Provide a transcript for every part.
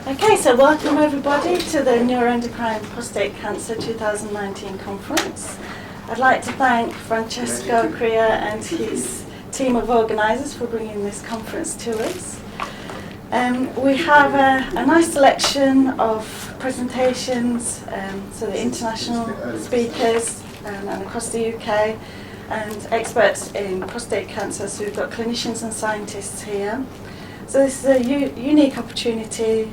Okay, so welcome everybody to the Neuroendocrine Prostate Cancer 2019 conference. I'd like to thank Francesco Crea and his team of organisers for bringing this conference to us. We have a nice selection of presentations, so the international speakers and across the UK, and experts in prostate cancer, so we've got clinicians and scientists here. So this is a unique opportunity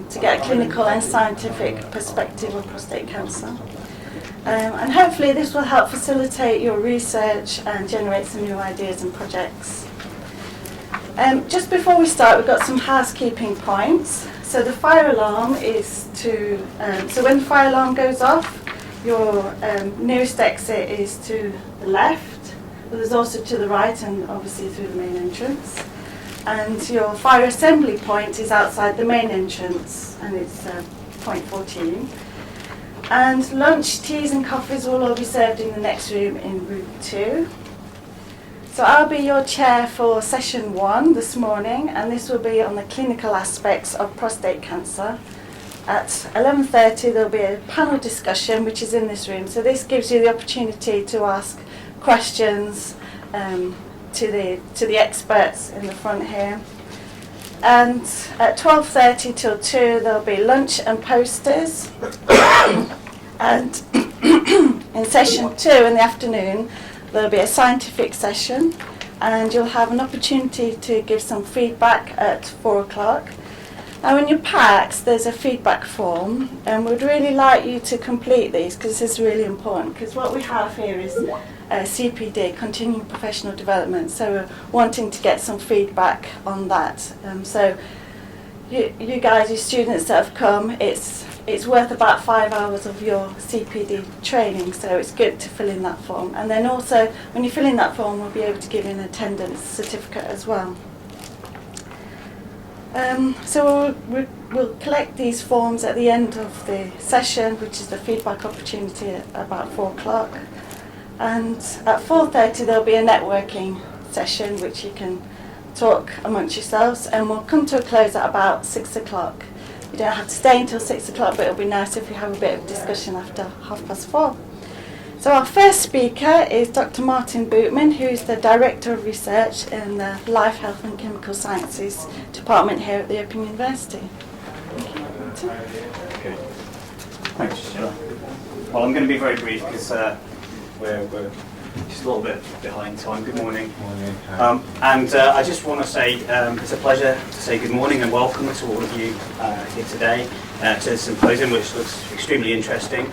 to get a clinical and scientific perspective on prostate cancer. And hopefully this will help facilitate your research and generate some new ideas and projects. Just before we start, we've got some housekeeping points. So the fire alarm is to, so when the fire alarm goes off, your nearest exit is to the left, but there's also to the right and obviously through the main entrance. And your fire assembly point is outside the main entrance, and it's point 14. And lunch, teas and coffees will all be served in the next room in room 2. So I'll be your chair for session 1 this morning, and this will be on the clinical aspects of prostate cancer. At 11:30 there'll be a panel discussion which is in this room, so this gives you the opportunity to ask questions to the experts in the front here. And at 12:30 till 2 there'll be lunch and posters. And in session 2 in the afternoon there'll be a scientific session, and you'll have an opportunity to give some feedback at 4 o'clock. Now in your packs there's a feedback form, and we'd really like you to complete these because this is really important, because what we have here is CPD, continuing professional development, so we're wanting to get some feedback on that. So you guys, you students that have come, it's worth about 5 hours of your CPD training, so it's good to fill in that form. And then also when you fill in that form we'll be able to give you an attendance certificate as well. So we'll collect these forms at the end of the session, which is the feedback opportunity at about 4 o'clock. And at 4:30 there'll be a networking session which you can talk amongst yourselves, and we'll come to a close at about 6 o'clock. You don't have to stay until 6 o'clock, but it'll be nice if we have a bit of discussion after 4:30. So our first speaker is Dr. Martin Bootman, who's the Director of Research in the Life, Health and Chemical Sciences Department here at the Open University. Thank you, Martin. Okay. Thanks, Sheila. Well, I'm going to be very brief because we're just a little bit behind time. Good morning. I just want to say it's a pleasure to say good morning and welcome to all of you here today to the symposium, which looks extremely interesting.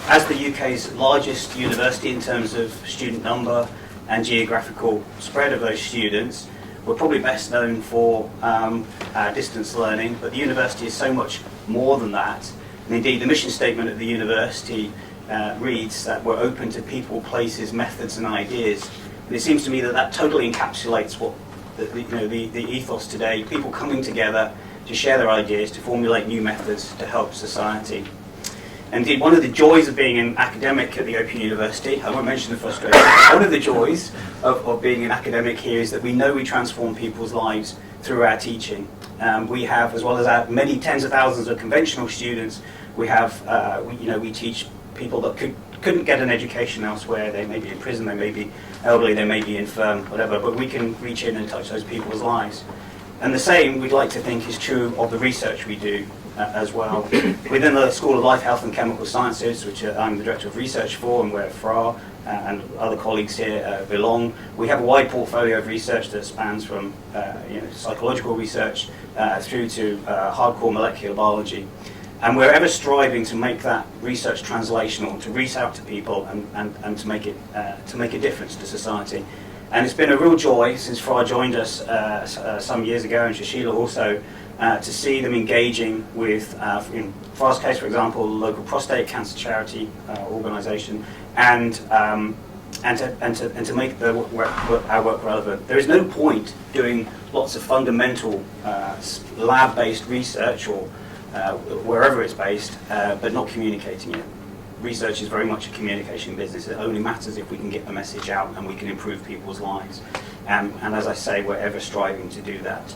As the UK's largest university in terms of student number and geographical spread of those students, we're probably best known for our distance learning, but the university is so much more than that. And indeed, the mission statement of the university reads that we're open to people, places, methods and ideas. And it seems to me that that totally encapsulates what the ethos today, people coming together to share their ideas, to formulate new methods to help society. Indeed, one of the joys of being an academic at the Open University, I won't mention the frustration, one of the joys of being an academic here is that we know we transform people's lives through our teaching. We have, as well as our many tens of thousands of conventional students, we have, we teach people that couldn't get an education elsewhere. They may be in prison, they may be elderly, they may be infirm, whatever, but we can reach in and touch those people's lives. And the same, we'd like to think, is true of the research we do as well. Within the School of Life, Health and Chemical Sciences, which I'm the Director of Research for, and where Fra and other colleagues here belong, we have a wide portfolio of research that spans from psychological research through to hardcore molecular biology. And we're ever striving to make that research translational, to reach out to people and to make a difference to society. And it's been a real joy since Fra joined us some years ago, and Shashila also, to see them engaging with, in Fra's case, for example, the local prostate cancer charity organisation, and to make our work relevant. There is no point doing lots of fundamental lab-based research or wherever it's based, but not communicating it. Research is very much a communication business. It only matters if we can get the message out and we can improve people's lives. And as I say, we're ever striving to do that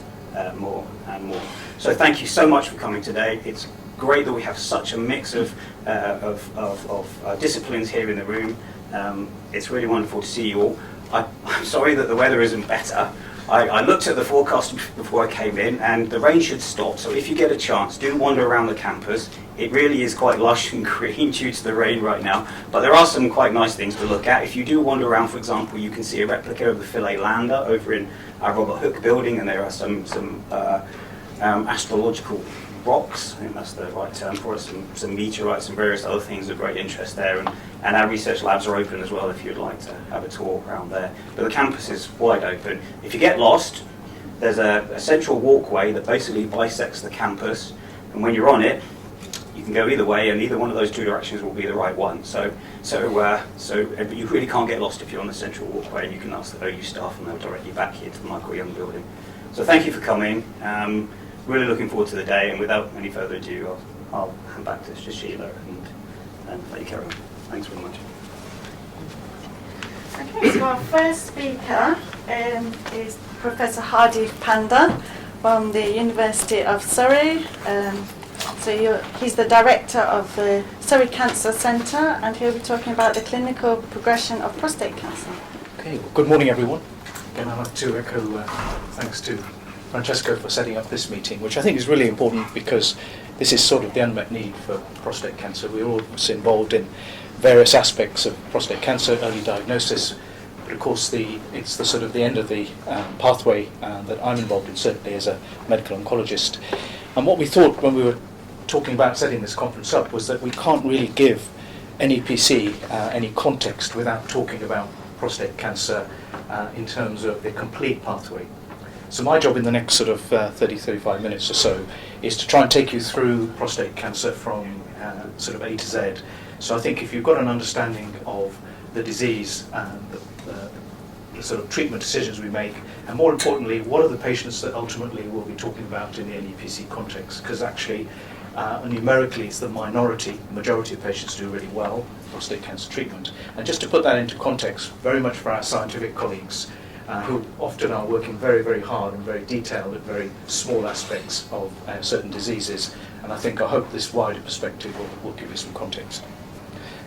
more and more. So thank you so much for coming today. It's great that we have such a mix of disciplines here in the room. It's really wonderful to see you all. I'm sorry that the weather isn't better. I looked at the forecast before I came in, and the rain should stop, so if you get a chance, do wander around the campus. It really is quite lush and green due to the rain right now, but there are some quite nice things to look at. If you do wander around, for example, you can see a replica of the Philae Lander over in our Robert Hooke building, and there are some astrological rocks, I think that's the right term for it, some meteorites and various other things of great interest there, and our research labs are open as well if you'd like to have a tour around there. But the campus is wide open. If you get lost, there's a central walkway that basically bisects the campus, and when you're on it, you can go either way, and either one of those two directions will be the right one. So you really can't get lost if you're on the central walkway, and you can ask the OU staff and they'll direct you back here to the Michael Young building. So thank you for coming. Really looking forward to the day, and without any further ado, I'll hand back to Sheila and let you carry on. Thanks very much. Okay, so our first speaker is Professor Hardeep Panda from the University of Surrey. He's the director of the Surrey Cancer Centre, and he'll be talking about the clinical progression of prostate cancer. Okay, well, good morning everyone. Again, I'd like to echo thanks to Francesco for setting up this meeting, which I think is really important because this is sort of the unmet need for prostate cancer. We're all involved in various aspects of prostate cancer, early diagnosis, but of course it's the sort of the end of the pathway that I'm involved in, certainly as a medical oncologist. And what we thought when we were talking about setting this conference up was that we can't really give NEPC any context without talking about prostate cancer in terms of the complete pathway. So my job in the next sort of 30-35 minutes or so is to try and take you through prostate cancer from sort of A to Z. So I think if you've got an understanding of the disease and the sort of treatment decisions we make, and more importantly, what are the patients that ultimately we'll be talking about in the NEPC context, because actually numerically it's the majority of patients do really well with prostate cancer treatment. And just to put that into context, very much for our scientific colleagues, who often are working very, very hard and very detailed at very small aspects of certain diseases. And I hope this wider perspective will give you some context.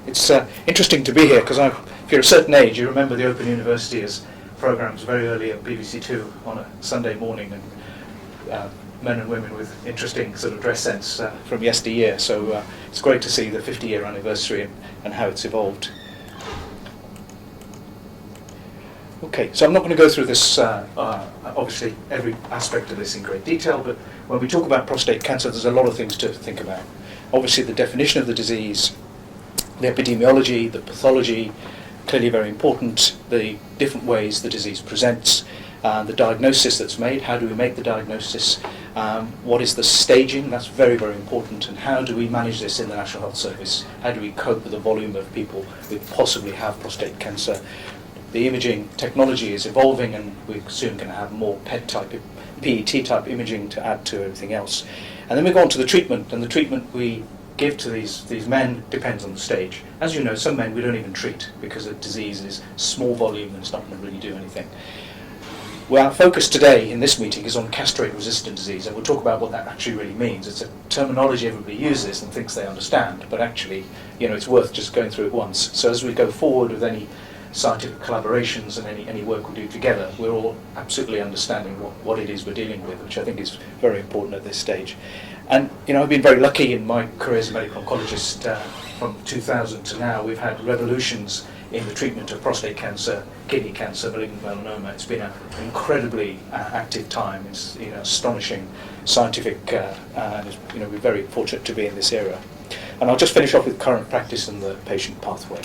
It's interesting to be here because if you're a certain age, you remember the Open University as programs very early at BBC Two on a Sunday morning, and men and women with interesting sort of dress sense from yesteryear. So it's great to see the 50-year anniversary and how it's evolved. Okay, so I'm not going to go through this, obviously, every aspect of this in great detail, but when we talk about prostate cancer, there's a lot of things to think about. Obviously, the definition of the disease, the epidemiology, the pathology, clearly very important, the different ways the disease presents, the diagnosis that's made, how do we make the diagnosis, what is the staging, that's very, very important, and how do we manage this in the National Health Service, how do we cope with the volume of people who possibly have prostate cancer. The imaging technology is evolving, and we're soon going to have more PET-type imaging to add to everything else. And then we go on to the treatment, and the treatment we give to these men depends on the stage. As you know, some men we don't even treat because the disease is small volume and it's not going to really do anything. Well, our focus today in this meeting is on castrate-resistant disease, and we'll talk about what that actually really means. It's a terminology everybody uses and thinks they understand, but actually, it's worth just going through it once. So as we go forward with any scientific collaborations and any work we do together, we're all absolutely understanding what it is we're dealing with, which I think is very important at this stage. And I've been very lucky in my career as a medical oncologist. From 2000 to now, we've had revolutions in the treatment of prostate cancer, kidney cancer, malignant melanoma. It's been an incredibly active time. It's astonishing scientific, and we're very fortunate to be in this era. And I'll just finish off with current practice and the patient pathway.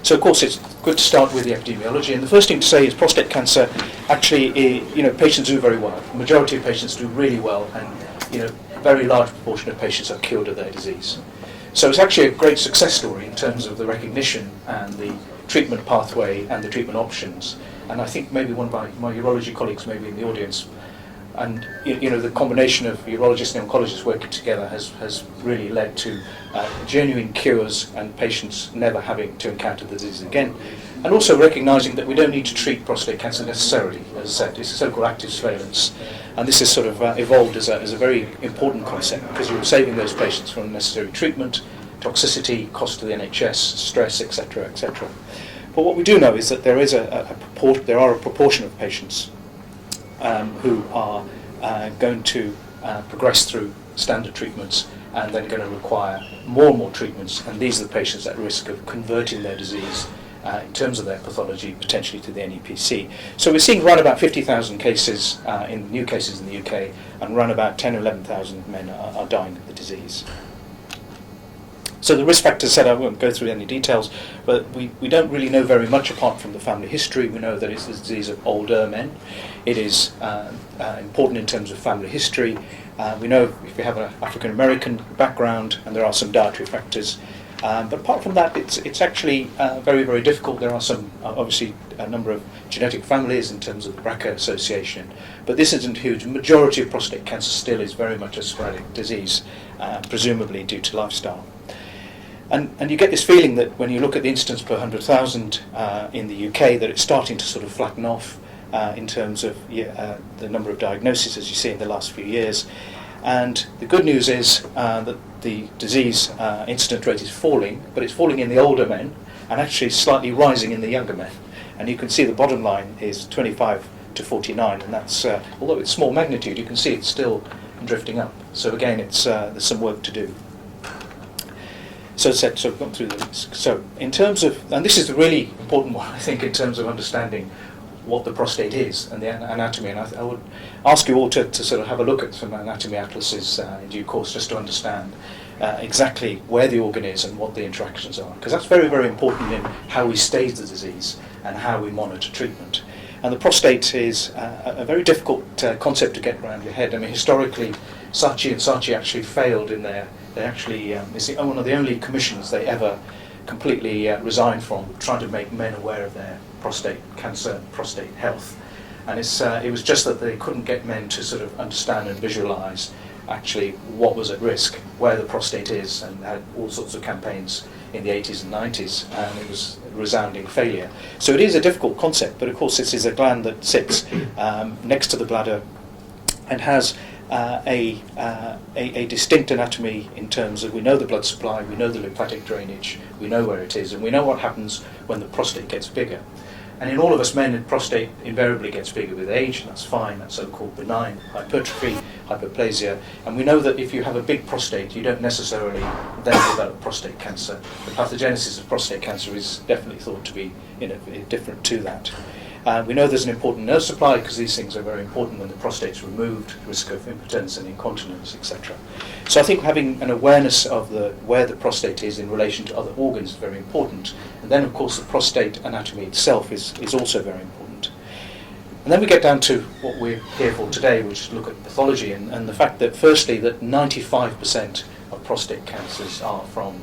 So of course it's good to start with the epidemiology, and the first thing to say is prostate cancer actually, patients do very well. The majority of patients do really well, and a very large proportion of patients are cured of their disease. So it's actually a great success story in terms of the recognition and the treatment pathway and the treatment options. And I think maybe one of my urology colleagues maybe in the audience and the combination of urologists and oncologists working together has really led to genuine cures and patients never having to encounter the disease again. And also recognising that we don't need to treat prostate cancer necessarily. As I said, it's a so-called active surveillance. And this has sort of evolved as a very important concept, because you're saving those patients from unnecessary treatment, toxicity, cost to the NHS, stress, etc., etc. But what we do know is that there is there are a proportion of patients who are going to progress through standard treatments and then going to require more and more treatments, and these are the patients at risk of converting their disease in terms of their pathology potentially to the NEPC. So we're seeing around about 50,000 cases, new cases in the UK, and around about 10 or 11,000 men are dying of the disease. So the risk factors said, I won't go through any details, but we don't really know very much apart from the family history. We know that it's the disease of older men. It is important in terms of family history. We know if you have an African American background, and there are some dietary factors. But apart from that, it's actually very, very difficult. There are some, obviously, a number of genetic families in terms of the BRCA association, but this isn't huge. The majority of prostate cancer still is very much a sporadic disease, presumably due to lifestyle. And you get this feeling that when you look at the incidence per 100,000 in the UK, that it's starting to sort of flatten off in terms of the number of diagnoses, as you see in the last few years. And the good news is that the disease incidence rate is falling, but it's falling in the older men and actually slightly rising in the younger men. And you can see the bottom line is 25 to 49, and that's, although it's small magnitude, you can see it's still drifting up. So again, it's there's some work to do. So I've gone through the risk. So in terms of, and this is the really important one, I think, in terms of understanding what the prostate is and the anatomy, and I would ask you all to sort of have a look at some anatomy atlases in due course, just to understand exactly where the organ is and what the interactions are, because that's very, very important in how we stage the disease and how we monitor treatment. And the prostate is a very difficult concept to get around your head. I mean, historically, Saatchi and Saatchi actually failed in their, it's one of the only commissions they ever completely resigned from, trying to make men aware of their prostate cancer, prostate health. And it was just that they couldn't get men to sort of understand and visualise actually what was at risk, where the prostate is, and had all sorts of campaigns in the 80s and 90s, and it was a resounding failure. So it is a difficult concept, but of course this is a gland that sits next to the bladder and has a distinct anatomy in terms of, we know the blood supply, we know the lymphatic drainage, we know where it is, and we know what happens when the prostate gets bigger. And in all of us men, the prostate invariably gets bigger with age, and that's fine, that's so-called benign hypertrophy, hyperplasia. And we know that if you have a big prostate, you don't necessarily then develop prostate cancer. The pathogenesis of prostate cancer is definitely thought to be different to that. We know there's an important nerve supply, because these things are very important when the prostate's removed, risk of impotence and incontinence, etc. So I think having an awareness of where the prostate is in relation to other organs is very important. And then, of course, the prostate anatomy itself is also very important. And then we get down to what we're here for today, which is look at pathology, and the fact that, firstly, that 95% of prostate cancers are from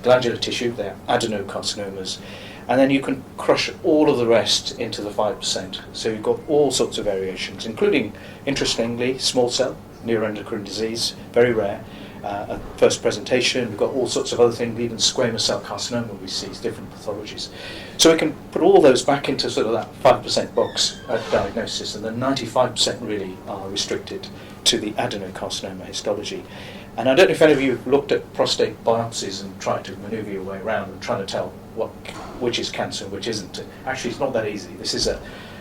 glandular tissue, they're adenocarcinomas. And then you can crush all of the rest into the 5%. So you've got all sorts of variations, including, interestingly, small cell neuroendocrine disease, very rare. At first presentation, we've got all sorts of other things, even squamous cell carcinoma we see, different pathologies. So we can put all those back into sort of that 5% box at diagnosis, and then 95% really are restricted to the adenocarcinoma histology. And I don't know if any of you have looked at prostate biopsies and tried to manoeuvre your way around and trying to tell which is cancer and which isn't. Actually, it's not that easy. This is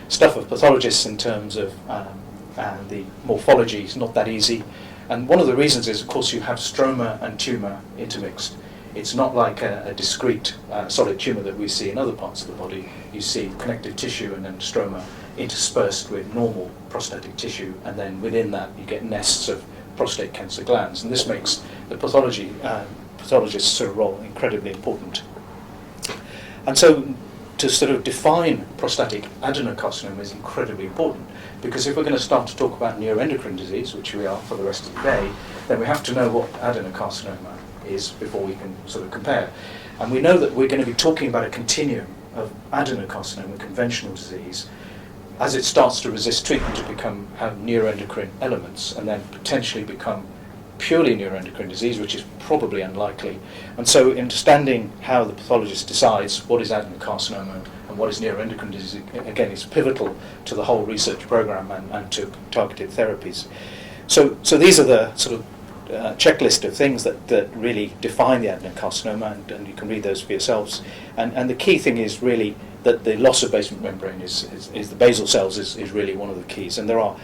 stuff of pathologists in terms of the morphology. It's not that easy. And one of the reasons is, of course, you have stroma and tumour intermixed. It's not like a discrete solid tumour that we see in other parts of the body. You see connective tissue and then stroma interspersed with normal prostatic tissue, and then within that you get nests of prostate cancer glands, and this makes the pathologist's sort of role incredibly important. And so to sort of define prostatic adenocarcinoma is incredibly important, because if we're going to start to talk about neuroendocrine disease, which we are for the rest of the day, then we have to know what adenocarcinoma is before we can sort of compare. And we know that we're going to be talking about a continuum of adenocarcinoma, conventional disease, as it starts to resist treatment, to have neuroendocrine elements and then potentially become purely neuroendocrine disease, which is probably unlikely. And so understanding how the pathologist decides what is adenocarcinoma and what is neuroendocrine disease, again, is pivotal to the whole research program and to targeted therapies. So these are the sort of checklist of things that really define the adenocarcinoma, and you can read those for yourselves. And the key thing is really that the loss of basement membrane is the basal cells is really one of the keys. And there are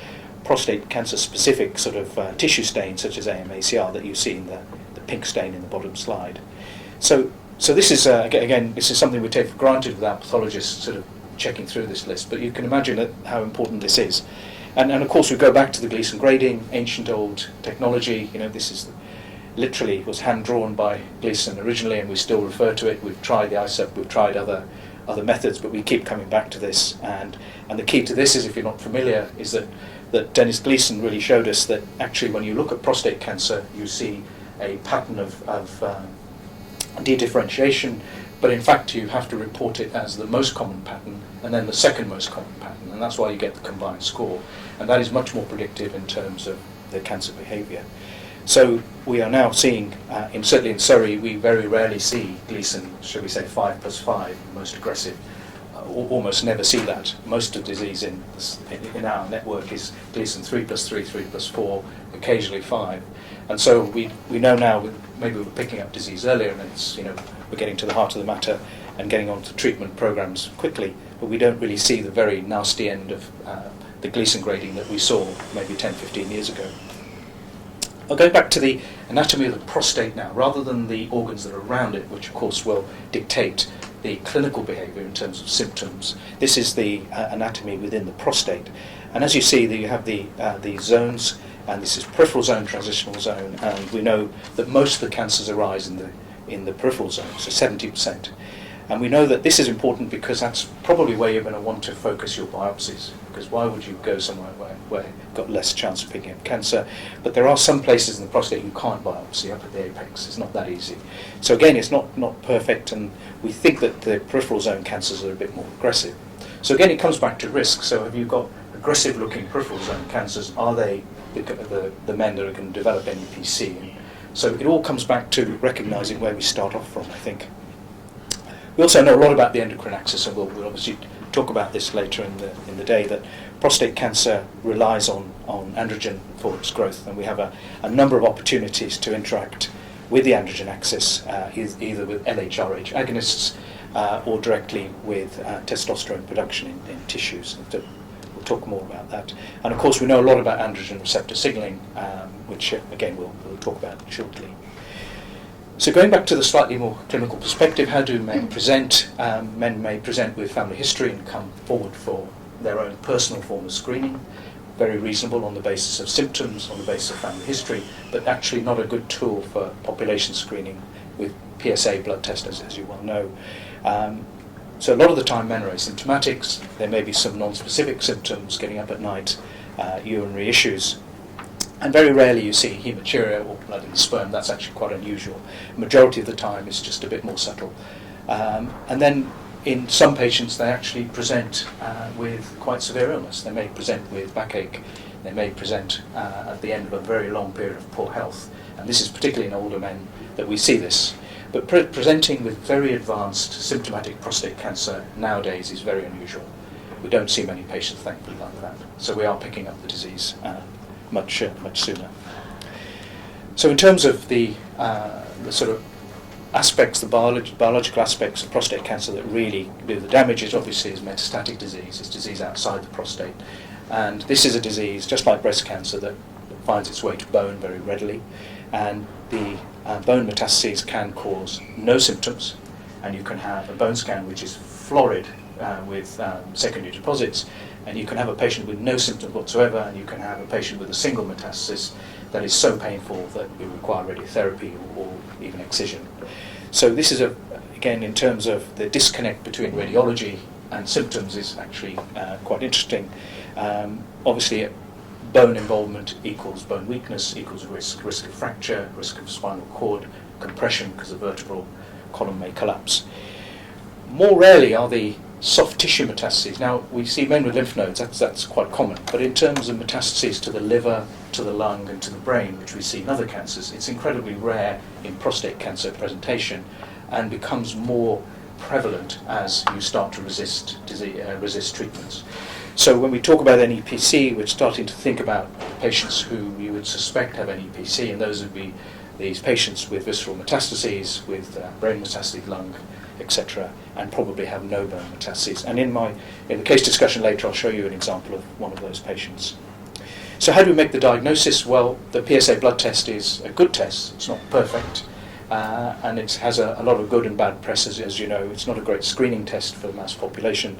prostate cancer specific sort of tissue stains such as AMACR that you see in the pink stain in the bottom slide. So this is again, this is something we take for granted without pathologists sort of checking through this list, but you can imagine how important this is. And of course we go back to the Gleason grading, ancient old technology. This is literally was hand drawn by Gleason originally, and we still refer to it. We've tried the ISEP, we've tried other methods, but we keep coming back to this. And the key to this is, if you're not familiar, is that Dennis Gleason really showed us that actually when you look at prostate cancer, you see a pattern of dedifferentiation, but in fact you have to report it as the most common pattern and then the second most common pattern, and that's why you get the combined score, and that is much more predictive in terms of the cancer behaviour. So we are now seeing, certainly in Surrey, we very rarely see Gleason, shall we say 5+5, most aggressive. Almost never see that. Most of the disease in our network is Gleason 3+3, 3+4, occasionally 5. And so we know now, maybe we're picking up disease earlier, and it's, we're getting to the heart of the matter and getting on to treatment programs quickly, but we don't really see the very nasty end of the Gleason grading that we saw maybe 10, 15 years ago. I'll go back to the anatomy of the prostate now, rather than the organs that are around it, which of course will dictate the clinical behaviour in terms of symptoms. This is the anatomy within the prostate. And as you see, you have the zones, and this is peripheral zone, transitional zone, and we know that most of the cancers arise in the peripheral zone, so 70%. And we know that this is important because that's probably where you're going to want to focus your biopsies, because why would you go somewhere where you've got less chance of picking up cancer? But there are some places in the prostate you can't biopsy up at the apex. It's not that easy. So again, it's not perfect, and we think that the peripheral zone cancers are a bit more aggressive. So again, it comes back to risk. So have you got aggressive looking peripheral zone cancers? Are they the men that are going to develop NEPC? And so it all comes back to recognising where we start off from, I think. We also know a lot about the endocrine axis, and we'll obviously talk about this later in the day, that prostate cancer relies on androgen for its growth, and we have a number of opportunities to interact with the androgen axis, either with LHRH agonists or directly with testosterone production in tissues. We'll talk more about that. And of course we know a lot about androgen receptor signaling, which again we'll talk about shortly. So going back to the slightly more clinical perspective, how do men present? Men may present with family history and come forward for their own personal form of screening. Very reasonable on the basis of symptoms, on the basis of family history, but actually not a good tool for population screening with PSA blood test, as you well know. So a lot of the time men are asymptomatics. There may be some non-specific symptoms, getting up at night, urinary issues. And very rarely you see hematuria or blood in the sperm. That's actually quite unusual. Majority of the time it's just a bit more subtle. And then in some patients they actually present with quite severe illness. They may present with backache. They may present at the end of a very long period of poor health. And this is particularly in older men that we see this. But presenting with very advanced symptomatic prostate cancer nowadays is very unusual. We don't see many patients, thankfully, like that. So we are picking up the disease much sooner. So in terms of the sort of aspects, the biological aspects of prostate cancer that really do the damage, is obviously is metastatic disease. It's disease outside the prostate. And this is a disease, just like breast cancer, that finds its way to bone very readily. And the bone metastases can cause no symptoms, and you can have a bone scan which is florid with secondary deposits, and you can have a patient with no symptoms whatsoever, and you can have a patient with a single metastasis that is so painful that we require radiotherapy or even excision. So this is, again, in terms of the disconnect between radiology and symptoms is actually quite interesting. Obviously, bone involvement equals bone weakness, equals risk of fracture, risk of spinal cord compression because the vertebral column may collapse. More rarely are the soft tissue metastases. Now, we see men with lymph nodes, that's quite common, but in terms of metastases to the liver, to the lung, and to the brain, which we see in other cancers, it's incredibly rare in prostate cancer presentation and becomes more prevalent as you start to resist treatments. So when we talk about NEPC, we're starting to think about patients who you would suspect have NEPC, and those would be these patients with visceral metastases, with brain metastases, lung, etc., and probably have no bone metastases. And in the case discussion later, I'll show you an example of one of those patients. So how do we make the diagnosis? Well, the PSA blood test is a good test. It's not perfect, and it has a lot of good and bad press, as you know. It's not a great screening test for the mass population,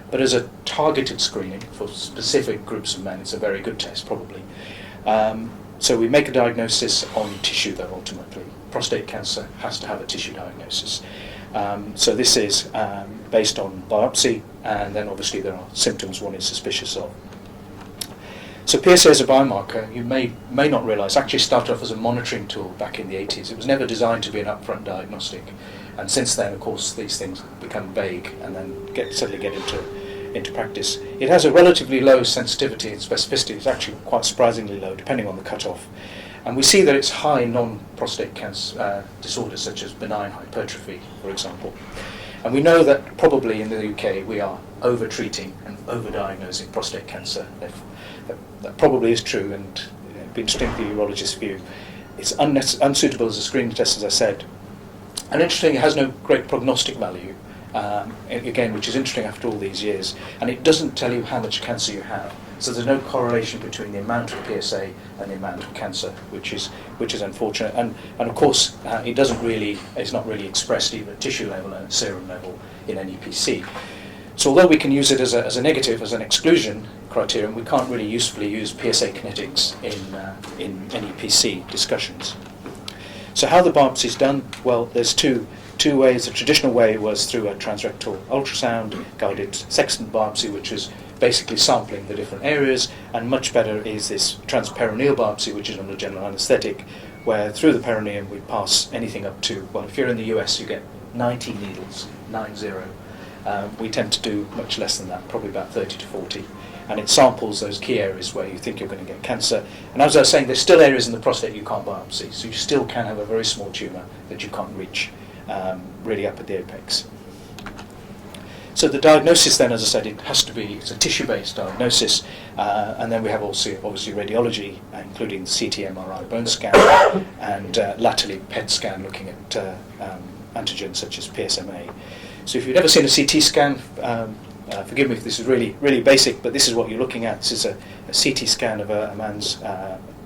but as a targeted screening for specific groups of men, it's a very good test, probably. So we make a diagnosis on tissue, though, ultimately. Prostate cancer has to have a tissue diagnosis. So this is based on biopsy, and then obviously there are symptoms one is suspicious of. So PSA is a biomarker. You may not realise, actually started off as a monitoring tool back in the 80s. It was never designed to be an upfront diagnostic. And since then, of course, these things become vague and then suddenly get into practice. It has a relatively low sensitivity and specificity. It's actually quite surprisingly low, depending on the cutoff. And we see that it's high in non-prostate cancer disorders, such as benign hypertrophy, for example. And we know that probably in the UK we are over-treating and over-diagnosing prostate cancer. That probably is true, and it'd be interesting for the urologist's view. It's unsuitable as a screening test, as I said. And interesting, it has no great prognostic value, again, which is interesting after all these years. And it doesn't tell you how much cancer you have. So there's no correlation between the amount of PSA and the amount of cancer, which is unfortunate. And of course, it's not really expressed either at tissue level and at serum level in NEPC. So although we can use it as a negative, as an exclusion criterion, we can't really usefully use PSA kinetics in NEPC discussions. So how the biopsy is done? Well, there's two ways. The traditional way was through a transrectal ultrasound guided sextant biopsy, which is basically sampling the different areas, and much better is this transperineal biopsy, which is under general anaesthetic, where through the perineum we pass anything up to, well, if you're in the US, you get 90 needles, 90. We tend to do much less than that, probably about 30 to 40. And it samples those key areas where you think you're going to get cancer. And as I was saying, there's still areas in the prostate you can't biopsy, so you still can have a very small tumour that you can't reach really up at the apex. So the diagnosis then, as I said, it's a tissue-based diagnosis, and then we have also obviously radiology, including the CT, MRI, bone scan, and latterly PET scan looking at antigens such as PSMA. So if you've never seen a CT scan, forgive me if this is really, really basic, but this is what you're looking at. This is a CT scan of a man's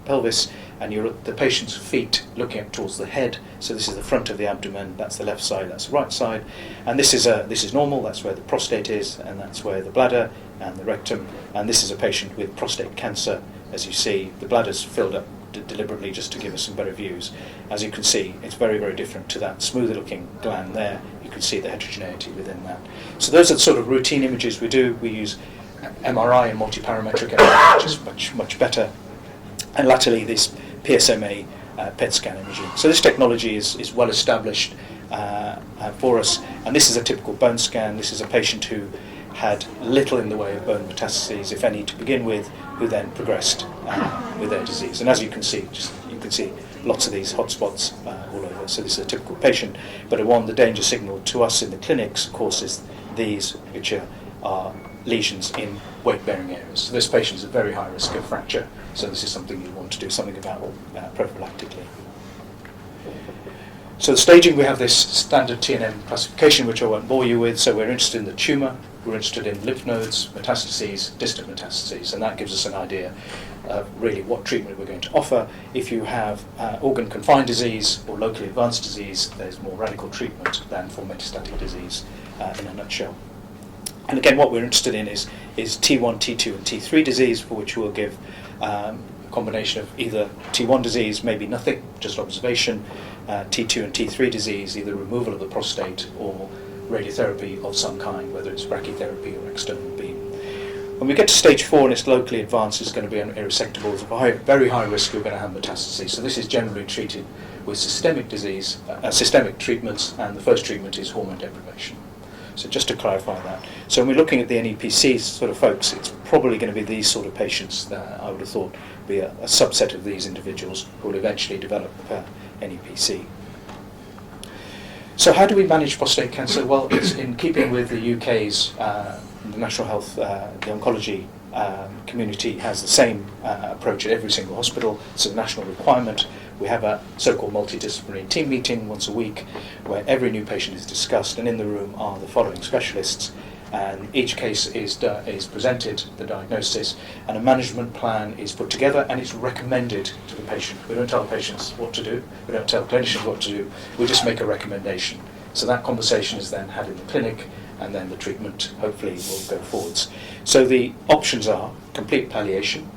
pelvis, and you're at the patient's feet looking up towards the head. So this is the front of the abdomen, that's the left side, that's the right side. And this is normal, that's where the prostate is, and that's where the bladder and the rectum. And this is a patient with prostate cancer. As you see, the bladder's filled up deliberately just to give us some better views. As you can see, it's very, very different to that smoother looking gland there. You can see the heterogeneity within that. So those are the sort of routine images we do. We use MRI and multiparametric MRI, which is much, much better. And latterly, this PSMA PET scan imaging. So this technology is well established for us. And this is a typical bone scan. This is a patient who had little in the way of bone metastases, if any, to begin with, who then progressed with their disease. And as you can see, lots of these hotspots all over. So this is a typical patient. But the danger signal to us in the clinics, of course, is these, which are lesions in weight-bearing areas. So this patient is at very high risk of fracture. So this is something you want to do something about prophylactically. So the staging, we have this standard TNM classification, which I won't bore you with. So we're interested in the tumour, we're interested in lymph nodes, metastases, distant metastases, and that gives us an idea of really what treatment we're going to offer. If you have organ-confined disease or locally advanced disease, there's more radical treatment than for metastatic disease in a nutshell. And again, what we're interested in is T1, T2 and T3 disease, for which we'll give a combination of either T1 disease, maybe nothing, just observation, T2 and T3 disease, either removal of the prostate or radiotherapy of some kind, whether it's brachytherapy or external beam. When we get to stage 4 and it's locally advanced, it's going to be an irresectable. It's a very high risk you're going to have metastases. So this is generally treated with systemic disease, systemic treatments, and the first treatment is hormone deprivation. So just to clarify that. So when we're looking at the NEPC sort of folks, it's probably going to be these sort of patients that I would have thought be a subset of these individuals who will eventually develop NEPC. So how do we manage prostate cancer? Well, it's in keeping with the UK's the National Health, the oncology community has the same approach at every single hospital. It's a national requirement. We have a so-called multidisciplinary team meeting once a week where every new patient is discussed, and in the room are the following specialists, and each case is presented, the diagnosis, and a management plan is put together and it's recommended to the patient. We don't tell patients what to do, we don't tell clinicians what to do, we just make a recommendation. So that conversation is then had in the clinic, and then the treatment hopefully will go forwards. So the options are complete palliation,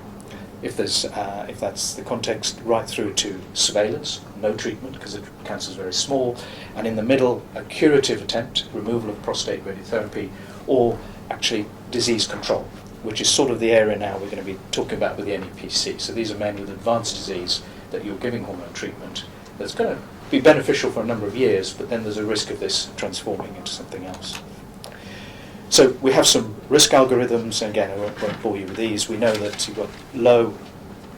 if that's the context, right through to surveillance, no treatment because the cancer is very small, and in the middle a curative attempt, removal of prostate radiotherapy, or actually disease control, which is sort of the area now we're going to be talking about with the NEPC. So these are men with advanced disease that you're giving hormone treatment that's going to be beneficial for a number of years, but then there's a risk of this transforming into something else. So we have some risk algorithms, and again I won't bore you with these. We know that you've got low,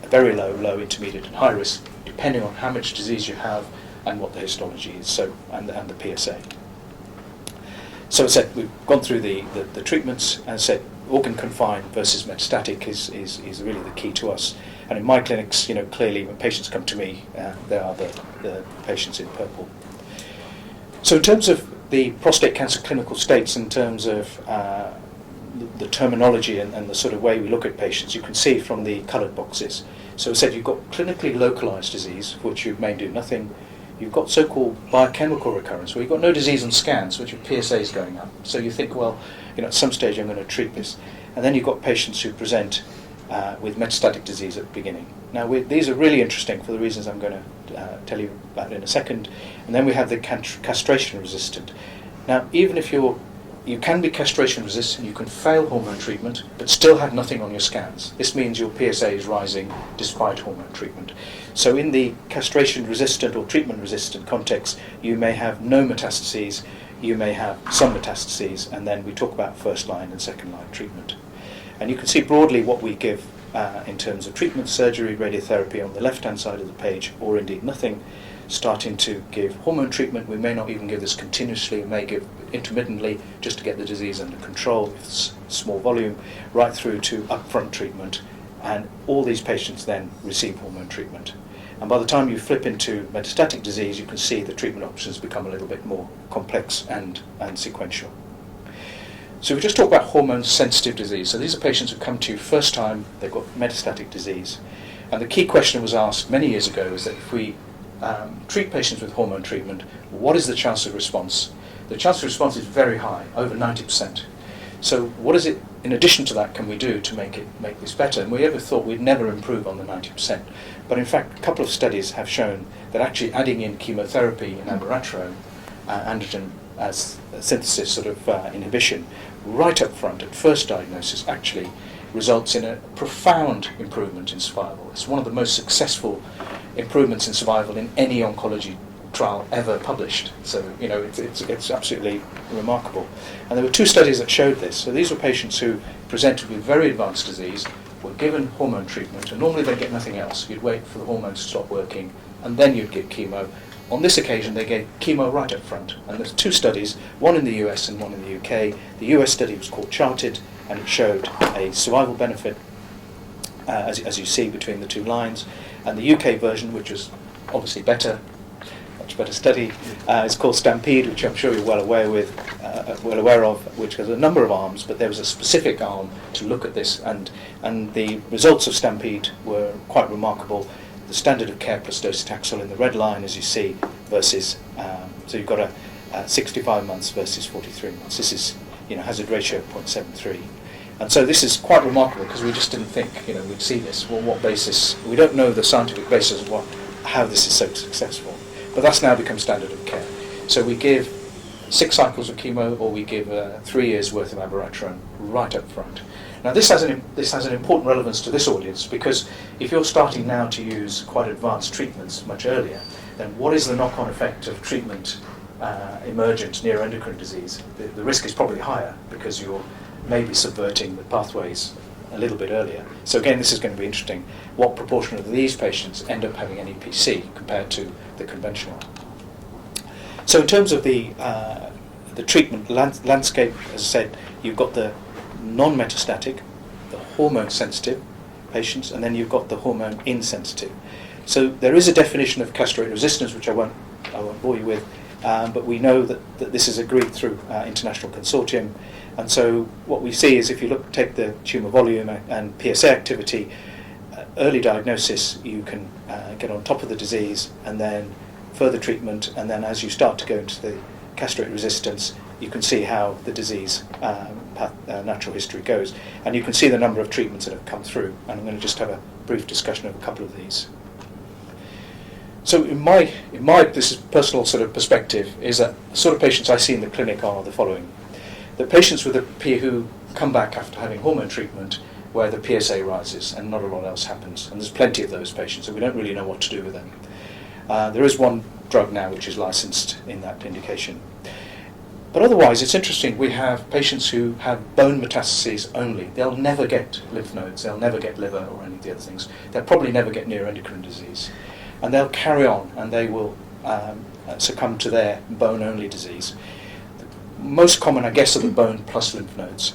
very low, low, intermediate and high risk, depending on how much disease you have and what the histology is, so and the PSA. So as I said, we've gone through the treatments. As I said, organ confined versus metastatic is really the key to us. And in my clinics, clearly when patients come to me, they are the patients in purple. So in terms of the prostate cancer clinical states, in terms of the terminology and the sort of way we look at patients, you can see from the coloured boxes. So as I said, you've got clinically localised disease, for which you may do nothing. You've got so-called biochemical recurrence, where you've got no disease on scans, which your PSA is going up. So you think, well, at some stage I'm going to treat this. And then you've got patients who present with metastatic disease at the beginning. Now, these are really interesting for the reasons I'm going to tell you about in a second. And then we have the castration resistant. Now, even if you can be castration resistant, you can fail hormone treatment, but still have nothing on your scans. This means your PSA is rising despite hormone treatment. So in the castration resistant or treatment resistant context, you may have no metastases, you may have some metastases, and then we talk about first line and second line treatment. And you can see broadly what we give in terms of treatment, surgery, radiotherapy on the left-hand side of the page, or indeed nothing. Starting to give hormone treatment, we may not even give this continuously, we may give intermittently just to get the disease under control if it's small volume, right through to upfront treatment, and all these patients then receive hormone treatment. And by the time you flip into metastatic disease, you can see the treatment options become a little bit more complex and sequential. So we just talked about hormone-sensitive disease. So these are patients who come to you first time, they've got metastatic disease. And the key question was asked many years ago is that if we treat patients with hormone treatment, what is the chance of response? The chance of response is very high, over 90%. So what is it, in addition to that, can we do to make this better? And we ever thought we'd never improve on the 90%. But in fact, a couple of studies have shown that actually adding in chemotherapy and abiraterone, androgen as synthesis sort of inhibition, right up front at first diagnosis actually results in a profound improvement in survival. It's one of the most successful improvements in survival in any oncology trial ever published. So, it's absolutely remarkable. And there were two studies that showed this. So these were patients who presented with very advanced disease, were given hormone treatment, and normally they'd get nothing else. You'd wait for the hormones to stop working, and then you'd give chemo. On this occasion, they gave chemo right up front. And there's two studies, one in the US and one in the UK. The US study was called Charted, and it showed a survival benefit, as you see between the two lines. And the UK version, which was obviously better, much better study, is called Stampede, which I'm sure you're well aware of, which has a number of arms, but there was a specific arm to look at this, and the results of Stampede were quite remarkable. The standard of care plus docetaxel in the red line, as you see, versus so you've got a 65 months versus 43 months. This is hazard ratio of 0.73. And so this is quite remarkable because we just didn't think we'd see this. Well, what basis? We don't know the scientific basis of how this is so successful. But that's now become standard of care. So we give 6 cycles of chemo, or we give 3 years worth of abiraterone right up front. Now this has an important relevance to this audience, because if you're starting now to use quite advanced treatments much earlier, then what is the knock-on effect of treatment emergent neuroendocrine disease, the risk is probably higher because you're maybe subverting the pathways a little bit earlier. So again, this is going to be interesting. What proportion of these patients end up having NEPC compared to the conventional? So in terms of the treatment landscape, as I said, you've got the non-metastatic, the hormone-sensitive patients, and then you've got the hormone-insensitive. So there is a definition of castrate resistance, which I won't bore you with, but we know that this is agreed through international consortium. And so what we see is if you take the tumour volume and PSA activity, early diagnosis, you can get on top of the disease, and then further treatment, and then as you start to go into the castrate resistance, you can see how the disease natural history goes. And you can see the number of treatments that have come through, and I'm going to just have a brief discussion of a couple of these. So in my this is personal sort of perspective, is that the sort of patients I see in the clinic are the following. The patients with who come back after having hormone treatment where the PSA rises and not a lot else happens. And there's plenty of those patients, so we don't really know what to do with them. There is one drug now which is licensed in that indication. But otherwise, it's interesting, we have patients who have bone metastases only. They'll never get lymph nodes, they'll never get liver or any of the other things. They'll probably never get neuroendocrine disease. And they'll carry on, and they will succumb to their bone-only disease. Most common, I guess, are the bone plus lymph nodes.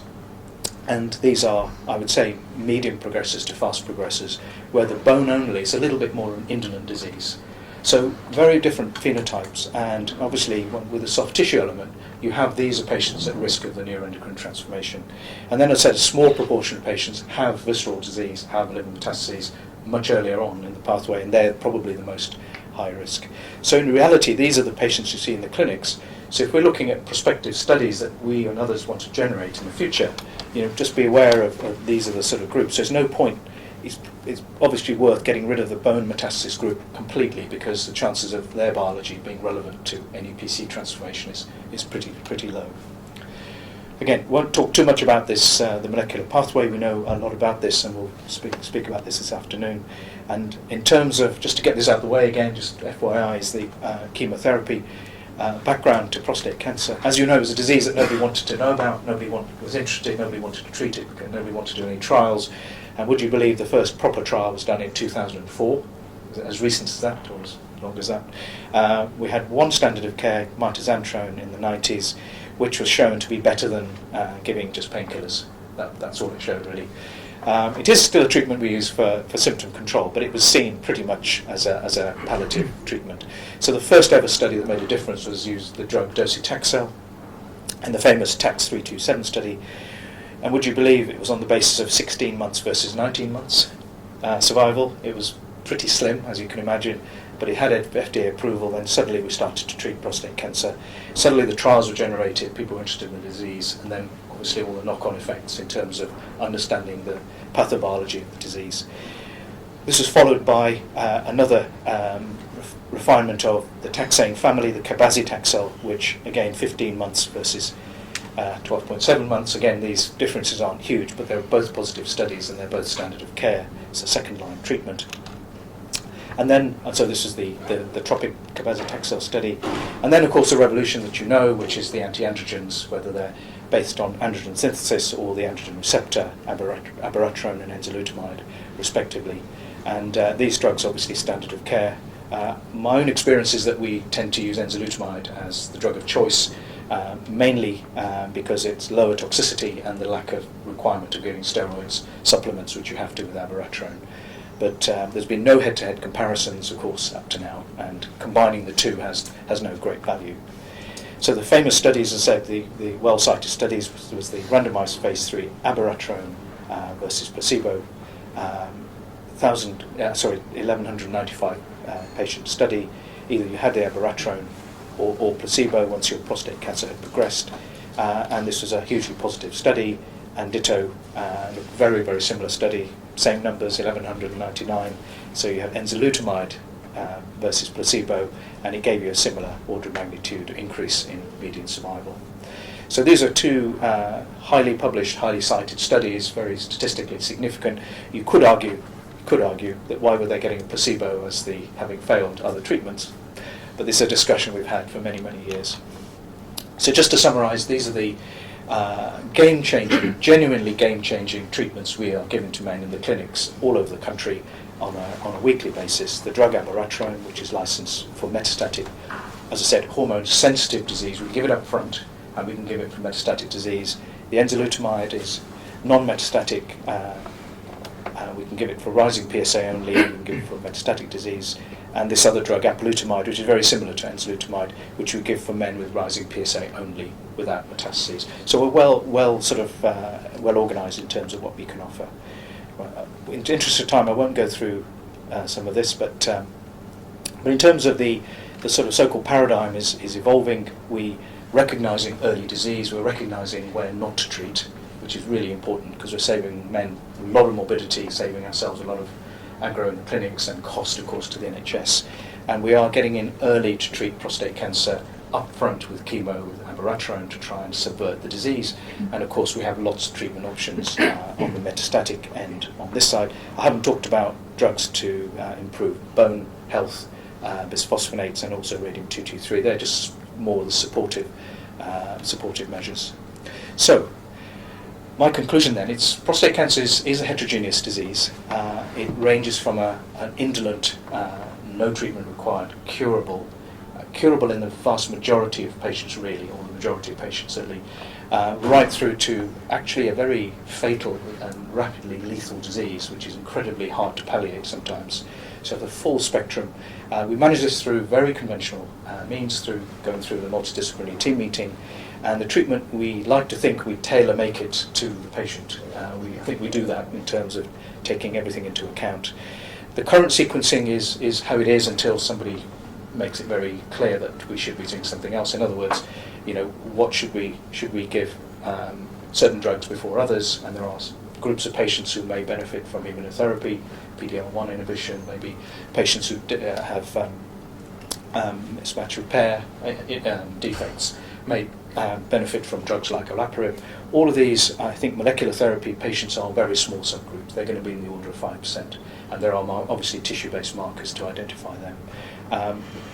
And these are, I would say, medium progressors to fast progressors, where the bone only is a little bit more an indolent disease. So very different phenotypes, and obviously with a soft tissue element, you have these are patients at risk of the neuroendocrine transformation. And then I said a small proportion of patients have visceral disease, have liver metastases much earlier on in the pathway, and they're probably the most high risk. So in reality, these are the patients you see in the clinics. So if we're looking at prospective studies that we and others want to generate in the future, just be aware of these are the sort of groups. There's no point. It's obviously worth getting rid of the bone metastasis group completely, because the chances of their biology being relevant to NEPC transformation is pretty low. Again, won't talk too much about this, the molecular pathway. We know a lot about this, and we'll speak about this afternoon. And in terms of, just to get this out of the way again, just FYI, is the chemotherapy background to prostate cancer. As you know, it was a disease that nobody wanted to know about, nobody was interested, nobody wanted to treat it, nobody wanted to do any trials. And would you believe the first proper trial was done in 2004? As recent as that, or as long as that? We had one standard of care, mitoxantrone, in the 90s, which was shown to be better than giving just painkillers. That's all it showed, really. It is still a treatment we use for symptom control, but it was seen pretty much as a palliative treatment. So the first ever study that made a difference was used the drug docetaxel, and the famous TAX327 study. And would you believe it was on the basis of 16 months versus 19 months survival? It was pretty slim, as you can imagine, but it had FDA approval. Then suddenly we started to treat prostate cancer. Suddenly the trials were generated, people were interested in the disease, and then obviously all the knock-on effects in terms of understanding the pathobiology of the disease. This was followed by another refinement of the taxane family, the cabazitaxel, which again 15 months versus 12.7 months. Again, these differences aren't huge, but they're both positive studies and they're both standard of care. It's a second-line treatment. And then, so this is the tropic cabazitaxel study. And then, of course, the revolution that you know, which is the anti-androgens, whether they're based on androgen synthesis or the androgen receptor, abiraterone and enzalutamide, respectively. And these drugs, obviously, standard of care. My own experience is that we tend to use enzalutamide as the drug of choice, mainly because it's lower toxicity and the lack of requirement of giving steroids, supplements, which you have to with abiraterone. But there's been no head-to-head comparisons, of course, up to now, and combining the two has no great value. So the famous studies, as I said, the well-cited studies, was the randomized phase 3 abiraterone versus placebo, 1,195 patient study. Either you had the abiraterone or placebo once your prostate cancer had progressed, and this was a hugely positive study. And ditto, very, very similar study, same numbers, 1,199. So you have enzalutamide versus placebo, and it gave you a similar order of magnitude increase in median survival. So these are two highly published, highly cited studies, very statistically significant. You could argue that why were they getting a placebo as having failed other treatments? but this is a discussion we've had for many, many years. So just to summarise, these are the game-changing, genuinely game-changing treatments we are giving to men in the clinics all over the country on a weekly basis. The drug abiraterone, which is licensed for metastatic, as I said, hormone-sensitive disease. We give it up front, and we can give it for metastatic disease. The enzalutamide is non-metastatic. We can give it for rising PSA only, and we can give it for metastatic disease. And this other drug, apalutamide, which is very similar to enzalutamide, which we give for men with rising PSA only, without metastases. So we're well organised in terms of what we can offer. In the interest of time, I won't go through some of this, but in terms of the sort of so-called paradigm is evolving. We recognising early disease, we're recognising where not to treat, which is really important because we're saving men a lot of morbidity, saving ourselves a lot of aggro in the clinics and cost, of course, to the NHS. And we are getting in early to treat prostate cancer up front with chemo, with abiraterone, to try and subvert the disease. And of course, we have lots of treatment options on the metastatic end on this side. I haven't talked about drugs to improve bone health, bisphosphonates, and also radium-223. They're just more the supportive measures. So, my conclusion then, prostate cancer is a heterogeneous disease. It ranges from an indolent, no treatment required, curable in the vast majority of patients really, or the majority of patients certainly, right through to actually a very fatal and rapidly lethal disease, which is incredibly hard to palliate sometimes. So the full spectrum. We manage this through very conventional means, through going through the multidisciplinary team meeting, and the treatment we like to think we tailor-make it to the patient. We think we do that in terms of taking everything into account. The current sequencing is how it is until somebody makes it very clear that we should be doing something else. In other words, what should we give certain drugs before others, and there are groups of patients who may benefit from immunotherapy, PD-L1 inhibition, maybe patients who have mismatch repair defects may benefit from drugs like olaparib. All of these, I think, molecular therapy patients are very small subgroups. They're going to be in the order of 5%, and there are obviously tissue-based markers to identify them.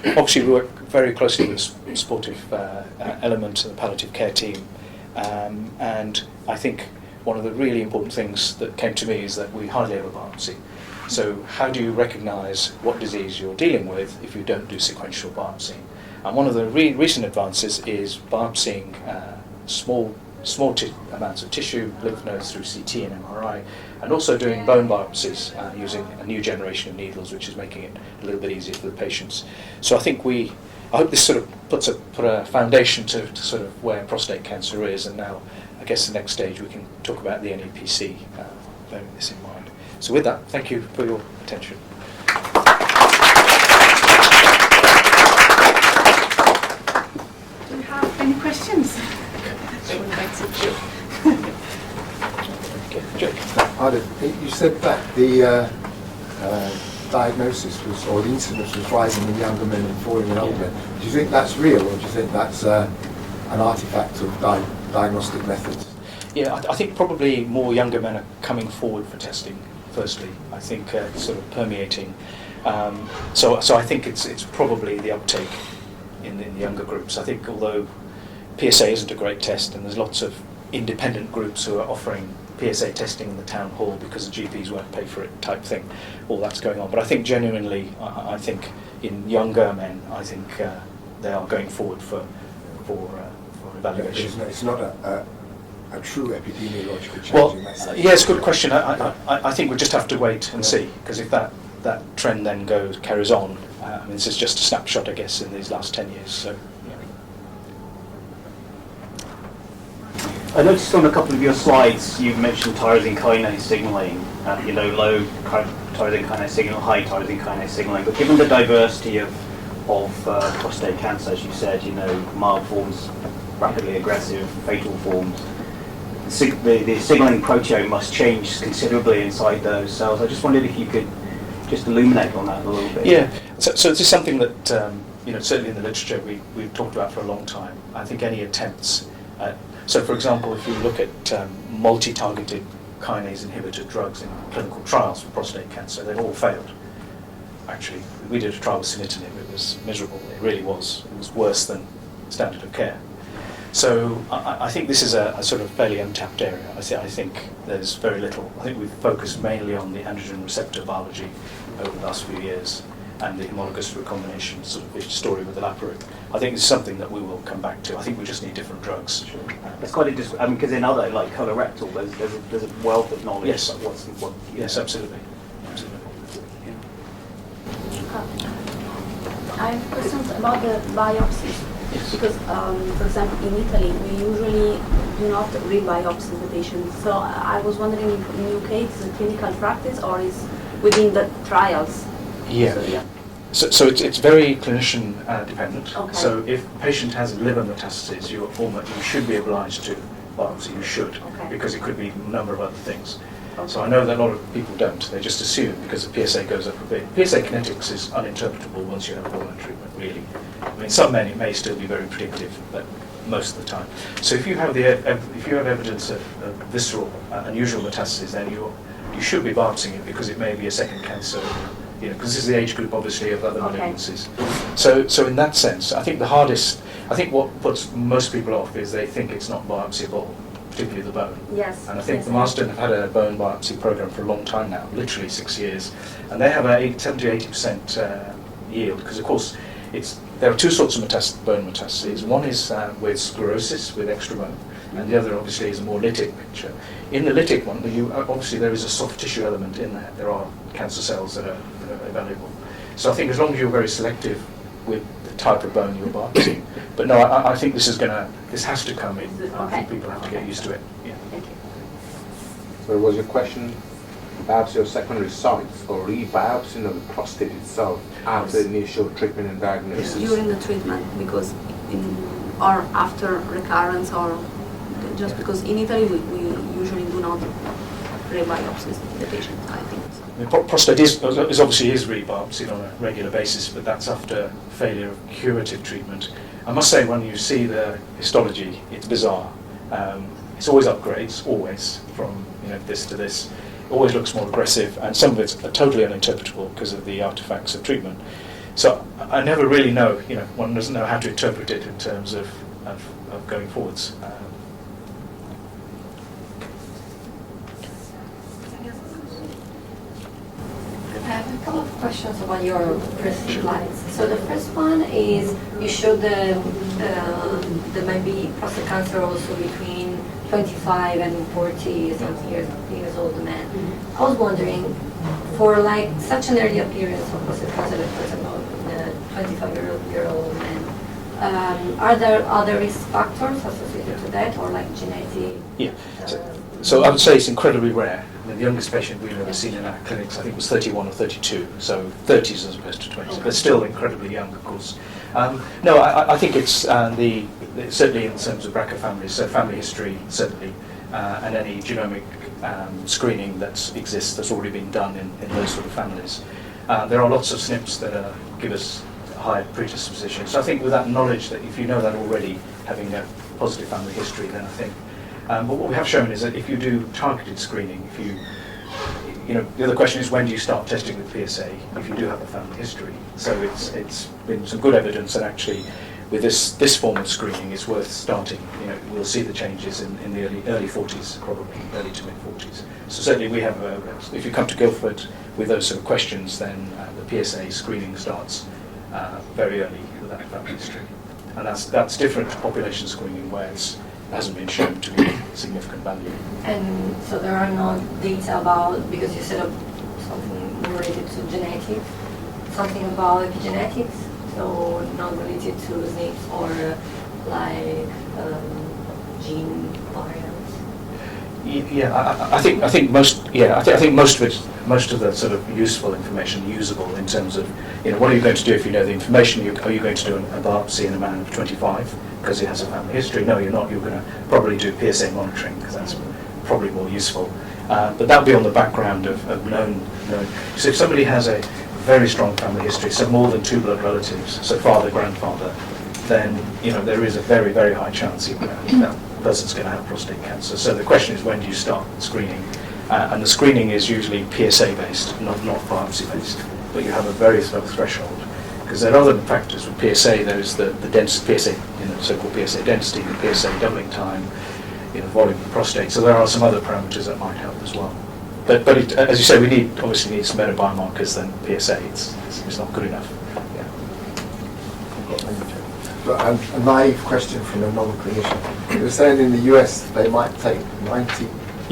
Obviously, we work very closely with the supportive element of the palliative care team, and I think one of the really important things that came to me is that we hardly ever biopsy. So how do you recognise what disease you're dealing with if you don't do sequential biopsying? And one of the recent advances is biopsying small amounts of tissue, lymph nodes through CT and MRI, and also doing bone biopsies using a new generation of needles, which is making it a little bit easier for the patients. So I hope this sort of put a foundation to sort of where prostate cancer is, and now I guess the next stage we can talk about the NEPC, bearing this in mind. So with that, thank you for your attention. Do you have any questions? You said that the diagnosis was, or the incidence was rising in younger men and falling in older men. Do you think that's real, or do you think that's an artifact of diagnostic methods? Yeah, I think probably more younger men are coming forward for testing. Firstly, I think it's sort of permeating. So I think it's probably the uptake in the younger groups. I think although PSA isn't a great test, and there's lots of independent groups who are offering PSA testing in the town hall because the GPs won't pay for it type thing, all that's going on. But I think genuinely, I think in younger men, I think they are going forward for evaluation. It's not a true epidemiological change. Well, in that sense. yeah, it's a good question. I think we just have to wait and see, because if that trend then carries on, I mean, this is just a snapshot, I guess, in these last 10 years. So, yeah. I noticed on a couple of your slides you mentioned tyrosine kinase signaling, low tyrosine kinase signal, high tyrosine kinase signaling. But given the diversity of prostate cancer, as you said, mild forms, rapidly aggressive, fatal forms, the signaling proteome must change considerably inside those cells. I just wondered if you could just illuminate on that a little bit. Yeah, so this is something that certainly in the literature we've talked about for a long time. I think any attempts so for example, if you look at multi-targeted kinase inhibitor drugs in clinical trials for prostate cancer, they've all failed. actually, we did a trial with sunitinib. It was miserable. It really was. It was worse than standard of care. So I think this is a sort of fairly untapped area. I think there's very little. I think we've focused mainly on the androgen receptor biology over the last few years and the homologous recombination sort of story with the olaparib. I think it's something that we will come back to. I think we just need different drugs. Sure. It's quite interesting. I mean, because in other, like colorectal, there's a wealth of knowledge. Yes. About what Yes, absolutely. Absolutely. I have questions about the biopsies. Yes. Because, for example, in Italy, we usually do not re-biopsy the patient. So I was wondering if in UK it's a clinical practice or is within the trials? Yeah. So, yeah. So it's very clinician dependent. Okay. So if a patient has liver metastases, you should be obliged to biopsy. You should, Okay. because it could be a number of other things. Okay. So I know that a lot of people don't. They just assume because the PSA goes up a bit. PSA kinetics is uninterpretable once you have hormone treatment, really. I mean, some men it may still be very predictive, but most of the time. So if you have evidence of visceral unusual metastases, then you should be biopsying it because it may be a second cancer. Because this is the age group, obviously, of other Okay. malignancies. So in that sense, I think what puts most people off is they think it's not biopsyable, particularly the bone. Yes. And I think yes, the Marsden have had a bone biopsy program for a long time now, literally 6 years, and they have a 70-80% yield, because of course there are two sorts of bone metastases. One is with sclerosis, with extra bone, and the other obviously is a more lytic picture. In the lytic one, obviously there is a soft tissue element in there. There are cancer cells that are evaluable. So I think as long as you're very selective with the type of bone you're biopsying, but no, I think this has to come in. I think people have to get used to it. Yeah. Thank you. So was your question biopsy of secondary sites or re-biopsying of the prostate itself after initial treatment and diagnosis? During the treatment, because or after recurrence, or just because in Italy we usually do not re-biopsy the patient, I think. The prostate is obviously re-biopsied on a regular basis, but that's after failure of curative treatment. I must say, when you see the histology, it's bizarre. It's always upgrades, always, from this to this. It always looks more aggressive, and some of it's totally uninterpretable because of the artifacts of treatment. So I never really know, one doesn't know how to interpret it in terms of going forwards. I have a couple of questions about your first slides. So the first one is you showed there might be prostate cancer also between 25 and 40 something years old men. I was wondering, for like such an early appearance of prostate cancer, like for example, in a 25-year-old man, are there other risk factors associated to that, or like genetic? Yeah. So I would say it's incredibly rare. I mean, the youngest patient we've ever seen in our clinics, I think, was 31 or 32, so 30s as opposed to 20s, but still incredibly young, of course. No, I think it's certainly in terms of BRCA families, so family history, certainly, and any genomic screening that exists that's already been done in those sort of families. There are lots of SNPs that give us high predisposition. So I think with that knowledge, that if you know that already, having a positive family history, then I think. But what we have shown is that if you do targeted screening, the other question is when do you start testing with PSA if you do have a family history. So it's been some good evidence, and actually with this form of screening it's worth starting. We'll see the changes in the early 40s, probably early to mid 40s. So certainly we have, if you come to Guildford with those sort of questions, then the PSA screening starts very early with that family history. And that's different to population screening where it hasn't been shown to be significant value. And so there are no data about, because you said something related to genetics, something about epigenetics, so not related to SNPs or like gene variants. Yeah, I think most of it, most of the sort of useful information, usable in terms of, what are you going to do if you know the information? Are you going to do a biopsy in a man of 25 because he has a family history? No, you're not. You're going to probably do PSA monitoring because that's probably more useful. But that would be on the background of known. So if somebody has a very strong family history, so more than 2 blood relatives, so father, grandfather, then there is a very, very high chance that person's going to have prostate cancer. So the question is, when do you start screening? And the screening is usually PSA based, not biopsy based. but you have a very low threshold. Because there are other factors with PSA. There's the density, PSA, so-called PSA density, the PSA doubling time, volume of the prostate. So there are some other parameters that might help as well. But as you say, we obviously need some better biomarkers than PSA. It's not good enough. Yeah. But a naive question from a non-clinician. You were saying in the US they might take 90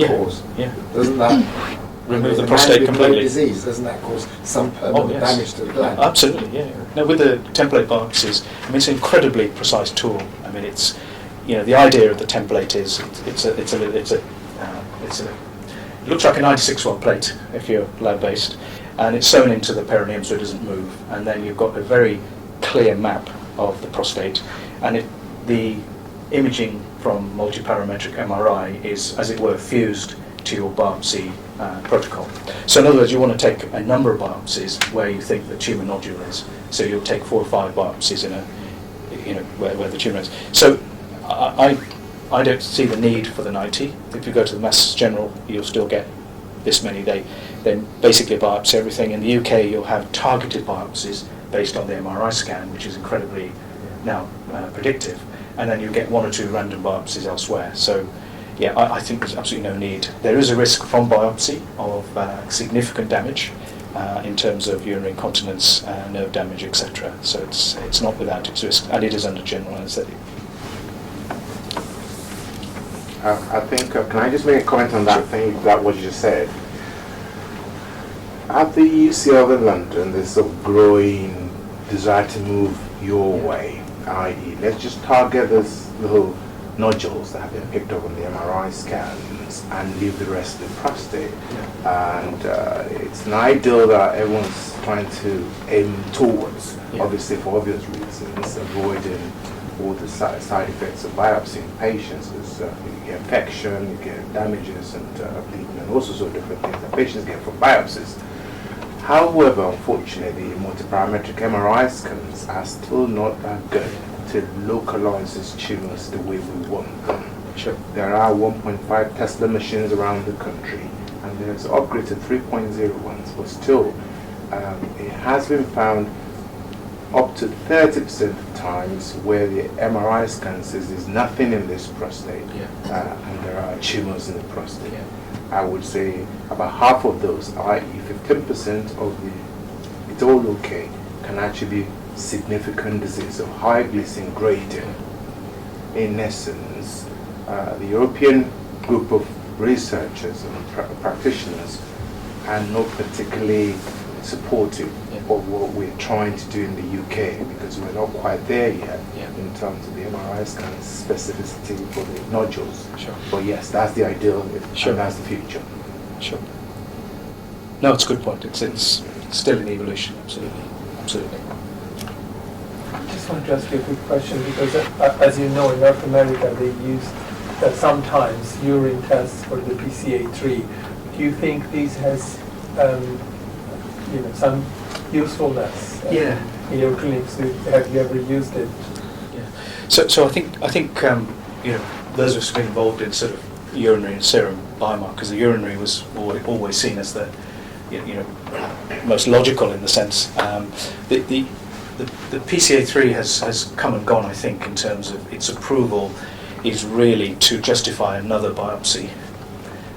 cores. Yeah. Doesn't that remove the man prostate with no completely? disease, doesn't that cause some permanent damage to the gland? Absolutely, yeah. Now with the template biopsies, it's an incredibly precise tool. It's, the idea of the template is it looks like a 96-well plate if you're lab-based, and it's sewn into the perineum so it doesn't move, and then you've got a very clear map of the prostate, and the imaging from multiparametric MRI is, as it were, fused to your biopsy protocol. So in other words, you want to take a number of biopsies where you think the tumour nodule is. So you'll take 4 or 5 biopsies where the tumour is. So I don't see the need for the 90. If you go to the Mass General, you'll still get this many. They basically biopsy everything. In the UK, you'll have targeted biopsies based on the MRI scan, which is incredibly now predictive. And then you get 1 or 2 random biopsies elsewhere. So yeah, I think there's absolutely no need. There is a risk from biopsy of significant damage in terms of urinary incontinence, nerve damage, etc. So it's not without its risk, and it is under general anaesthetic. I think, can I just make a comment on that thing, that what you just said? At the UCL in London, there's a growing desire to move your way, i.e. let's just target this little nodules that have been picked up on the MRI scans and leave the rest of the prostate. And it's an ideal that everyone's trying to aim towards, obviously for obvious reasons, avoiding all the side effects of biopsy in patients, because you get infection, you get damages and bleeding and all sorts of different things that patients get from biopsies. However, unfortunately, multiparametric MRI scans are still not that good to localize these tumors the way we want them. Sure. There are 1.5 Tesla machines around the country, and there's an upgrade to 3.0 ones, but still, it has been found up to 30% of times where the MRI scan says there's nothing in this prostate, and there are tumors in the prostate. I would say about half of those, i.e. 15% of the it's all okay, can actually be significant disease of high glycine gradient. In essence, the European group of researchers and practitioners are not particularly supportive of what we're trying to do in the UK, because we're not quite there yet in terms of the MRI scan specificity for the nodules. Sure. But yes, that's the ideal, and that's the future. Sure. No, it's a good point. It's still in evolution, absolutely. I just wanted to ask you a quick question, because as you know, in North America they use sometimes urine tests for the PCA3. Do you think this has some usefulness in your clinics? Have you ever used it? Yeah. So I think those of us who've been involved in sort of urinary and serum biomarkers, the urinary was always seen as the most logical in the sense. The PCA3 has come and gone, I think, in terms of its approval is really to justify another biopsy.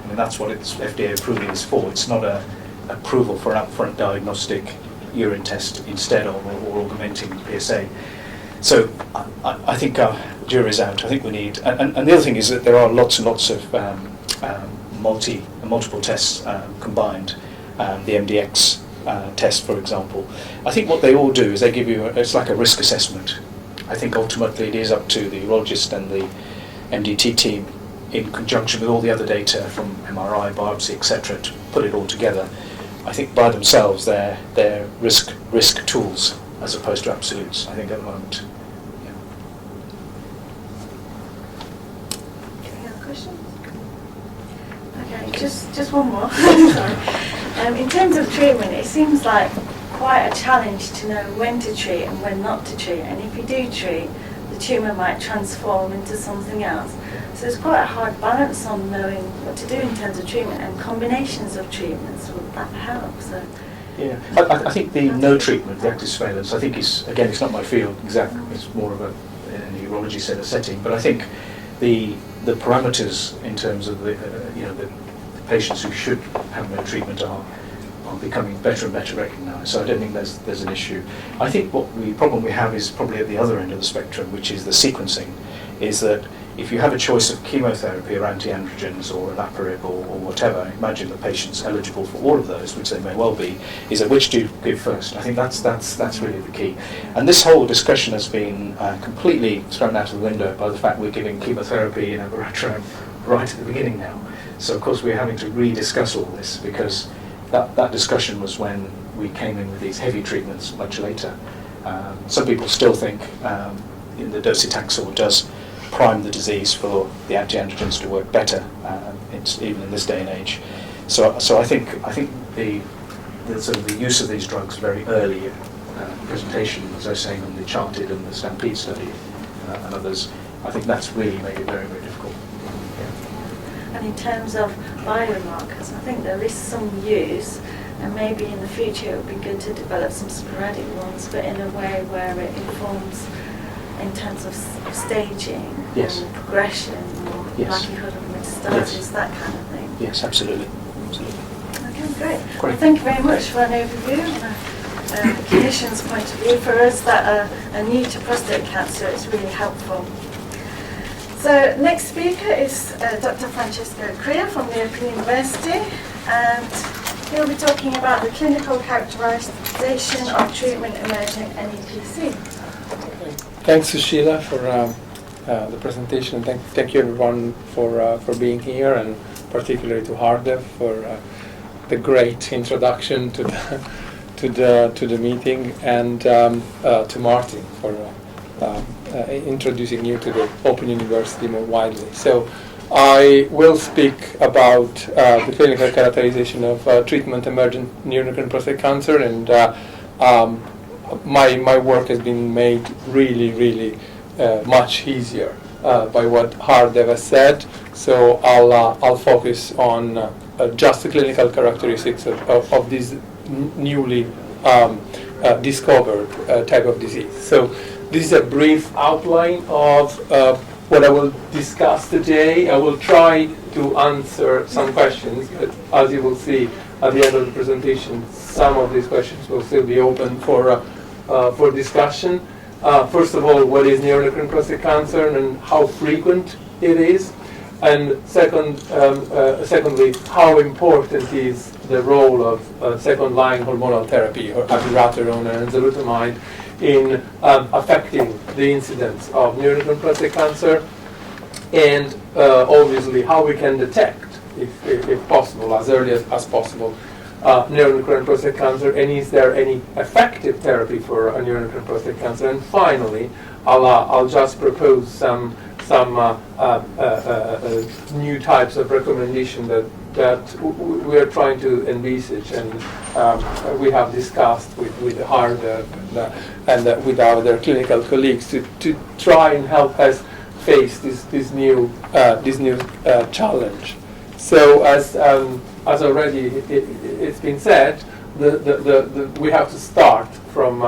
I mean, that's what its FDA approval is for. It's not a approval for an upfront diagnostic urine test instead of or augmenting PSA. So I think our jury's out. I think we need, and the other thing is that there are lots and lots of multiple tests combined. The MDX test, for example. I think what they all do is they give you, it's like a risk assessment. I think ultimately it is up to the urologist and the MDT team in conjunction with all the other data from MRI, biopsy, etc., to put it all together. I think by themselves they're risk tools as opposed to absolutes, I think, at the moment. Any other questions? Okay, just one more. Sorry. In terms of treatment, it seems like quite a challenge to know when to treat and when not to treat, and if you do treat, the tumour might transform into something else. So there's quite a hard balance on knowing what to do in terms of treatment and combinations of treatments. Would that help? So Yeah, I think the no treatment, the active surveillance, I think is, again, it's not my field exactly, it's more of a urology setting, but I think the parameters in terms of the patients who should have no treatment are becoming better and better recognised. So I don't think there's an issue. I think the problem we have is probably at the other end of the spectrum, which is the sequencing, is that if you have a choice of chemotherapy or anti-androgens or olaparib or whatever, imagine the patient's eligible for all of those, which they may well be, is at which do you give first? I think that's really the key. And this whole discussion has been completely thrown out of the window by the fact we're giving chemotherapy in abiraterone right at the beginning now. So of course we're having to rediscuss all this, because that discussion was when we came in with these heavy treatments much later. Some people still think the docetaxel does prime the disease for the anti-androgens to work better, even in this day and age. So I think the sort of the use of these drugs very early in presentation, as I was saying on the Charted and the Stampede study and others, I think that's really made it very, very difficult. Yeah. And in terms of biomarkers, I think there is some use, and maybe in the future it would be good to develop some sporadic ones, but in a way where it informs in terms of staging, Yes. or progression, or Yes. likelihood of metastasis, Yes. that kind of thing. Yes, absolutely. Okay, great. Well, Great. thank you very much for an overview. The clinician's point of view, for us that are new to prostate cancer, it's really helpful. So next speaker is Dr. Francesco Crea from the Open University, and he'll be talking about the clinical characterization of treatment emerging NEPC. Thanks, Sushila, for the presentation. Thank you, everyone, for being here, and particularly to Hardev for the great introduction to the meeting, and to Martin for introducing you to the Open University more widely. So I will speak about the clinical characterization of treatment emergent neuroendocrine prostate cancer, and my work has been made really much easier by what Hardev has said. So I'll focus on just the clinical characteristics of this newly discovered type of disease. So this is a brief outline of what I will discuss today. I will try to answer some questions, but as you will see at the end of the presentation, some of these questions will still be open for discussion. First of all, what is neuroendocrine prostate cancer and how frequent it is? And secondly, how important is the role of second-line hormonal therapy, or abiraterone and enzalutamide, in affecting the incidence of neuroendocrine prostate cancer, and obviously how we can detect, if possible, as early as possible, neuroendocrine prostate cancer, and is there any effective therapy for neuroendocrine prostate cancer? And finally, I'll just propose some new types of recommendation that we are trying to envisage, and we have discussed with Hardev and with our other clinical colleagues to try and help us face this new challenge. So as already it's been said, we have to start from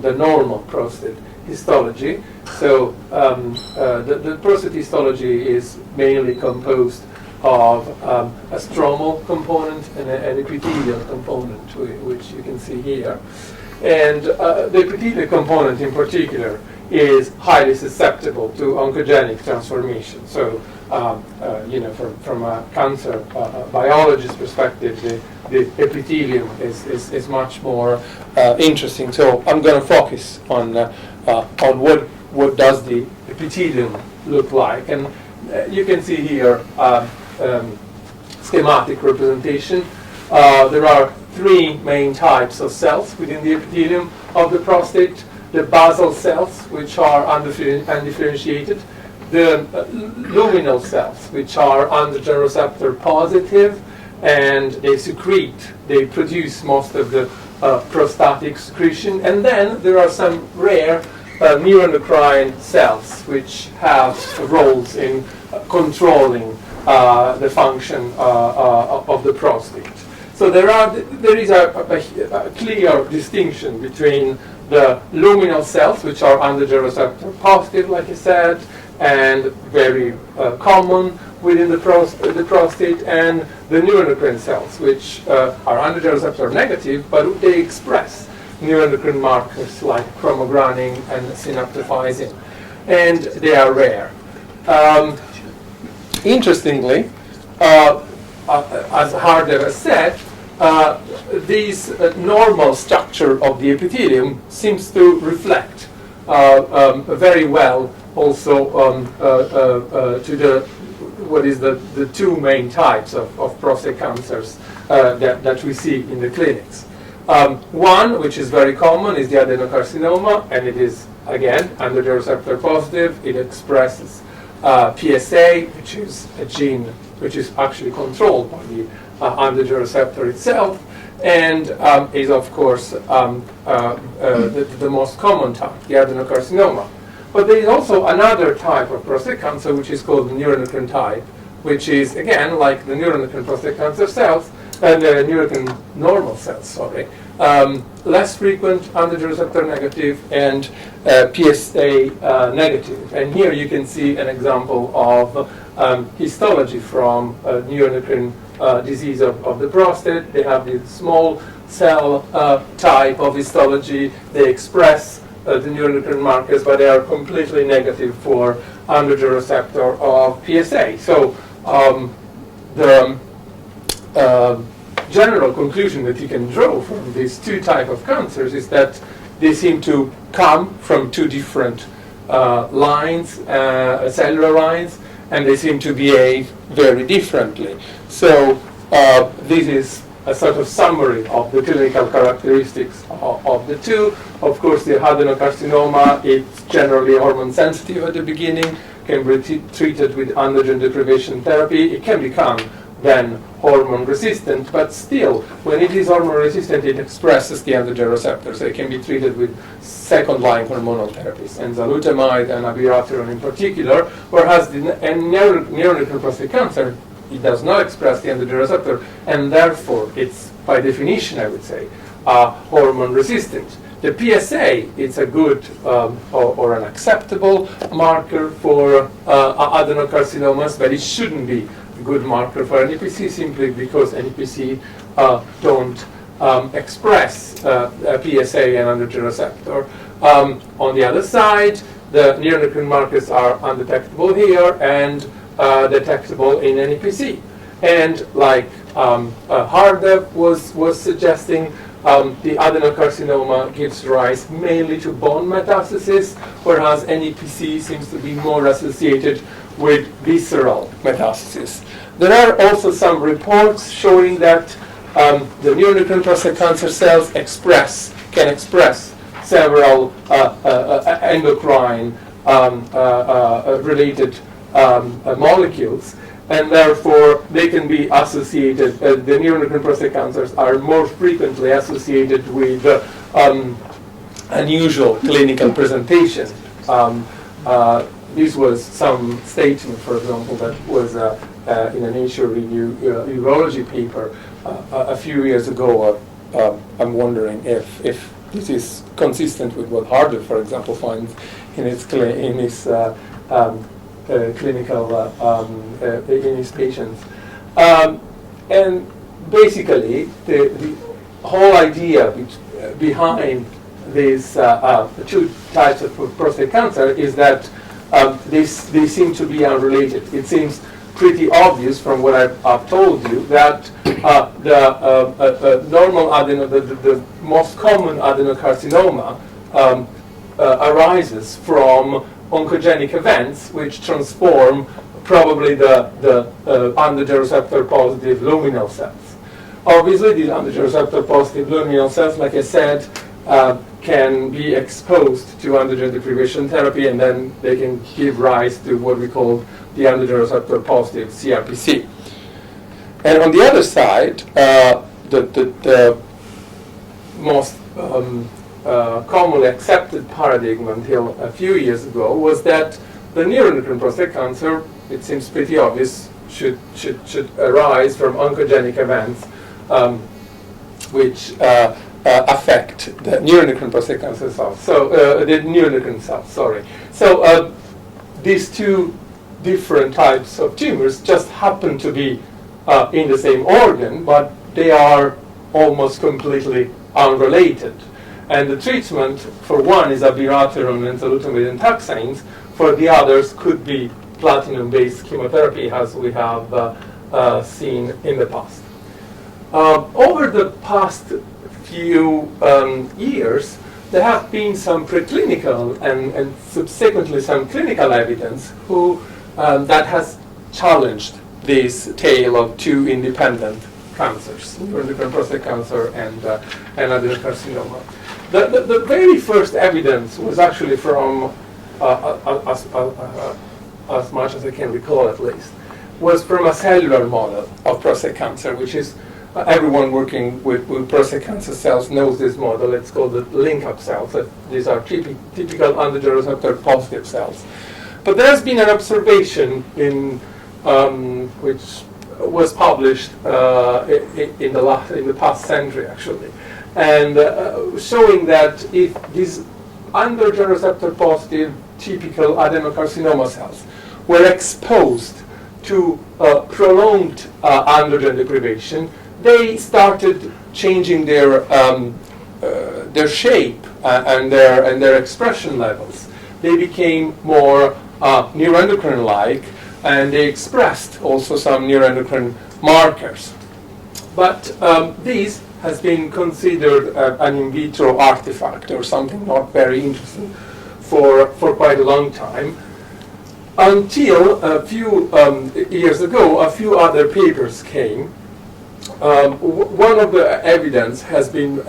the normal prostate histology. So the prostate histology is mainly composed of a stromal component and an epithelial component, which you can see here. And the epithelial component in particular is highly susceptible to oncogenic transformation. So, from a cancer biologist perspective, the epithelium is much more interesting. So I'm going to focus on what does the epithelium look like, and you can see here schematic representation. There are three main types of cells within the epithelium of the prostate: the basal cells, which are undifferentiated; the luminal cells, which are androgen receptor positive, and they produce most of the prostatic secretion. And then there are some rare neuroendocrine cells, which have roles in controlling the function of the prostate. So there is a clear distinction between the luminal cells, which are androgen receptor positive, like I said, and very common within the prostate, and the neuroendocrine cells, which are androgen receptor negative, but they express neuroendocrine markers like chromogranin and synaptophysin, and they are rare. Interestingly, as Hardev has said, this normal structure of the epithelium seems to reflect very well also to the two main types of prostate cancers that we see in the clinics. One, which is very common, is the adenocarcinoma, and it is, again, androgen receptor positive. It expresses PSA, which is a gene which is actually controlled by the androgen receptor itself, and is, of course, the most common type, the adenocarcinoma. But there is also another type of prostate cancer, which is called the neuroendocrine type, which is, again, like the neuroendocrine prostate cancer cells, and the neuroendocrine normal cells, sorry, less frequent, androgen receptor negative, and PSA negative. And here you can see an example of histology from neuroendocrine disease of the prostate. They have this small cell type of histology. They express the neuroendocrine markers, but they are completely negative for androgen receptor of PSA. So the general conclusion that you can draw from these two types of cancers is that they seem to come from two different lines, cellular lines, and they seem to behave very differently. So this is a sort of summary of the clinical characteristics of the two. Of course, the adenocarcinoma, it's generally hormone sensitive at the beginning, can be treated with androgen deprivation therapy. It can become then hormone resistant, but still, when it is hormone resistant, it expresses the androgen receptor, so it can be treated with second-line hormonal therapies, enzalutamide and abiraterone in particular, whereas the neuroendocrine prostate cancer, it does not express the androgen receptor, and therefore it's, by definition, I would say, hormone resistant. The PSA, it's a good or an acceptable marker for adenocarcinomas, but it shouldn't be a good marker for NEPC simply because NEPC don't express PSA and androgen receptor. On the other side, the neuroendocrine markers are undetectable here and detectable in NEPC. And like Hardev was suggesting, the adenocarcinoma gives rise mainly to bone metastasis, whereas NEPC seems to be more associated with visceral metastasis. There are also some reports showing that the neuroendocrine prostate cancer cells can express several endocrine related molecules, and therefore they can be associated, the neuroendocrine prostate cancers are more frequently associated with unusual clinical presentation. This was some statement, for example, that was in a Nature Urology paper a few years ago. I'm wondering if this is consistent with what Hardev, for example, finds in his clinical in his patients. And basically, the whole idea behind these two types of prostate cancer is that they seem to be unrelated. It seems pretty obvious from what I've told you that the normal the most common adenocarcinoma arises from oncogenic events which transform probably the androgen receptor positive luminal cells. Obviously, these androgen receptor positive luminal cells, like I said, can be exposed to androgen deprivation therapy, and then they can give rise to what we call the androgen receptor positive CRPC. And on the other side, the most commonly accepted paradigm until a few years ago was that the neuroendocrine prostate cancer, it seems pretty obvious, should arise from oncogenic events affect the neuroendocrine prostate cancer cells. So the neuroendocrine cells. Sorry. So these two different types of tumors just happen to be in the same organ, but they are almost completely unrelated. And the treatment for one is abiraterone, enzalutamide, and taxanes. For the others could be platinum-based chemotherapy, as we have seen in the past. Over the past few years, there have been some preclinical and subsequently some clinical evidence that has challenged this tale of two independent cancers, neuroendocrine prostate cancer and adenocarcinoma. The very first evidence was actually from, as much as I can recall at least, was from a cellular model of prostate cancer, which is everyone working with prostate cancer cells knows this model. It's called the link-up cells. These are typical androgen receptor positive cells. But there's been an observation in which was published in the past century, actually, and showing that if these androgen receptor positive typical adenocarcinoma cells were exposed to prolonged androgen deprivation, they started changing their shape and their expression levels. They became more neuroendocrine-like, and they expressed also some neuroendocrine markers. But this has been considered an in vitro artifact, or something not very interesting, for quite a long time, until a few years ago, a few other papers came. One of the evidence has been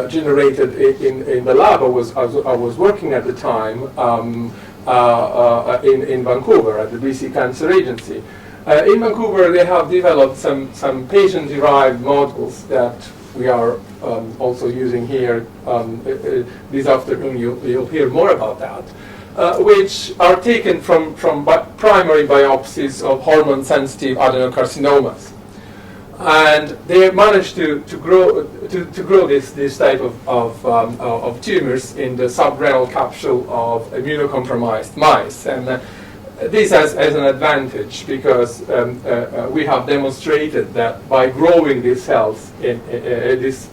generated in the lab I was working at the time in Vancouver at the BC Cancer Agency. In Vancouver, they have developed some patient-derived models that we are also using here this afternoon. You'll hear more about that, which are taken from primary biopsies of hormone-sensitive adenocarcinomas. And they managed to grow this type of tumors in the subrenal capsule of immunocompromised mice. And this has an advantage because we have demonstrated that by growing these cells, these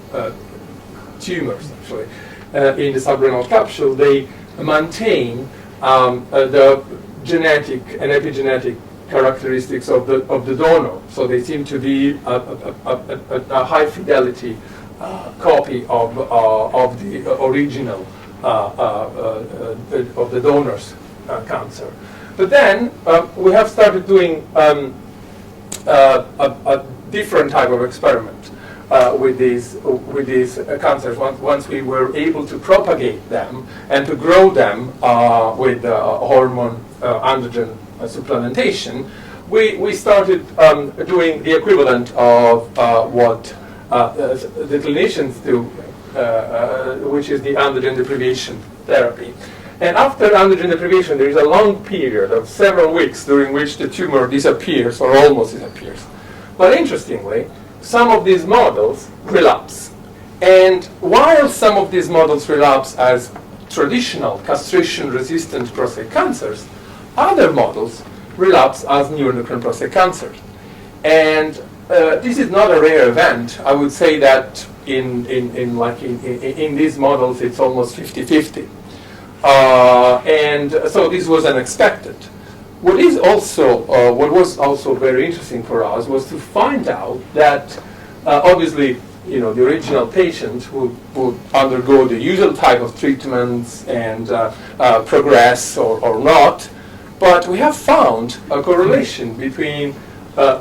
tumors actually, in the subrenal capsule, they maintain the genetic and epigenetic characteristics of the donor. So they seem to be a high fidelity copy of the original of the donor's cancer. But then we have started doing a different type of experiment with these cancers. Once we were able to propagate them and to grow them with hormone androgen supplementation, we started doing the equivalent of what the clinicians do, which is the androgen deprivation therapy. And after androgen deprivation, there is a long period of several weeks during which the tumor disappears or almost disappears. But interestingly, some of these models relapse. And while some of these models relapse as traditional castration-resistant prostate cancers, other models relapse as neuroendocrine prostate cancer. And this is not a rare event. I would say that in these models, it's almost 50-50. And so this was unexpected. What was also very interesting for us was to find out that obviously, the original patient would undergo the usual type of treatments and progress or not. But we have found a correlation between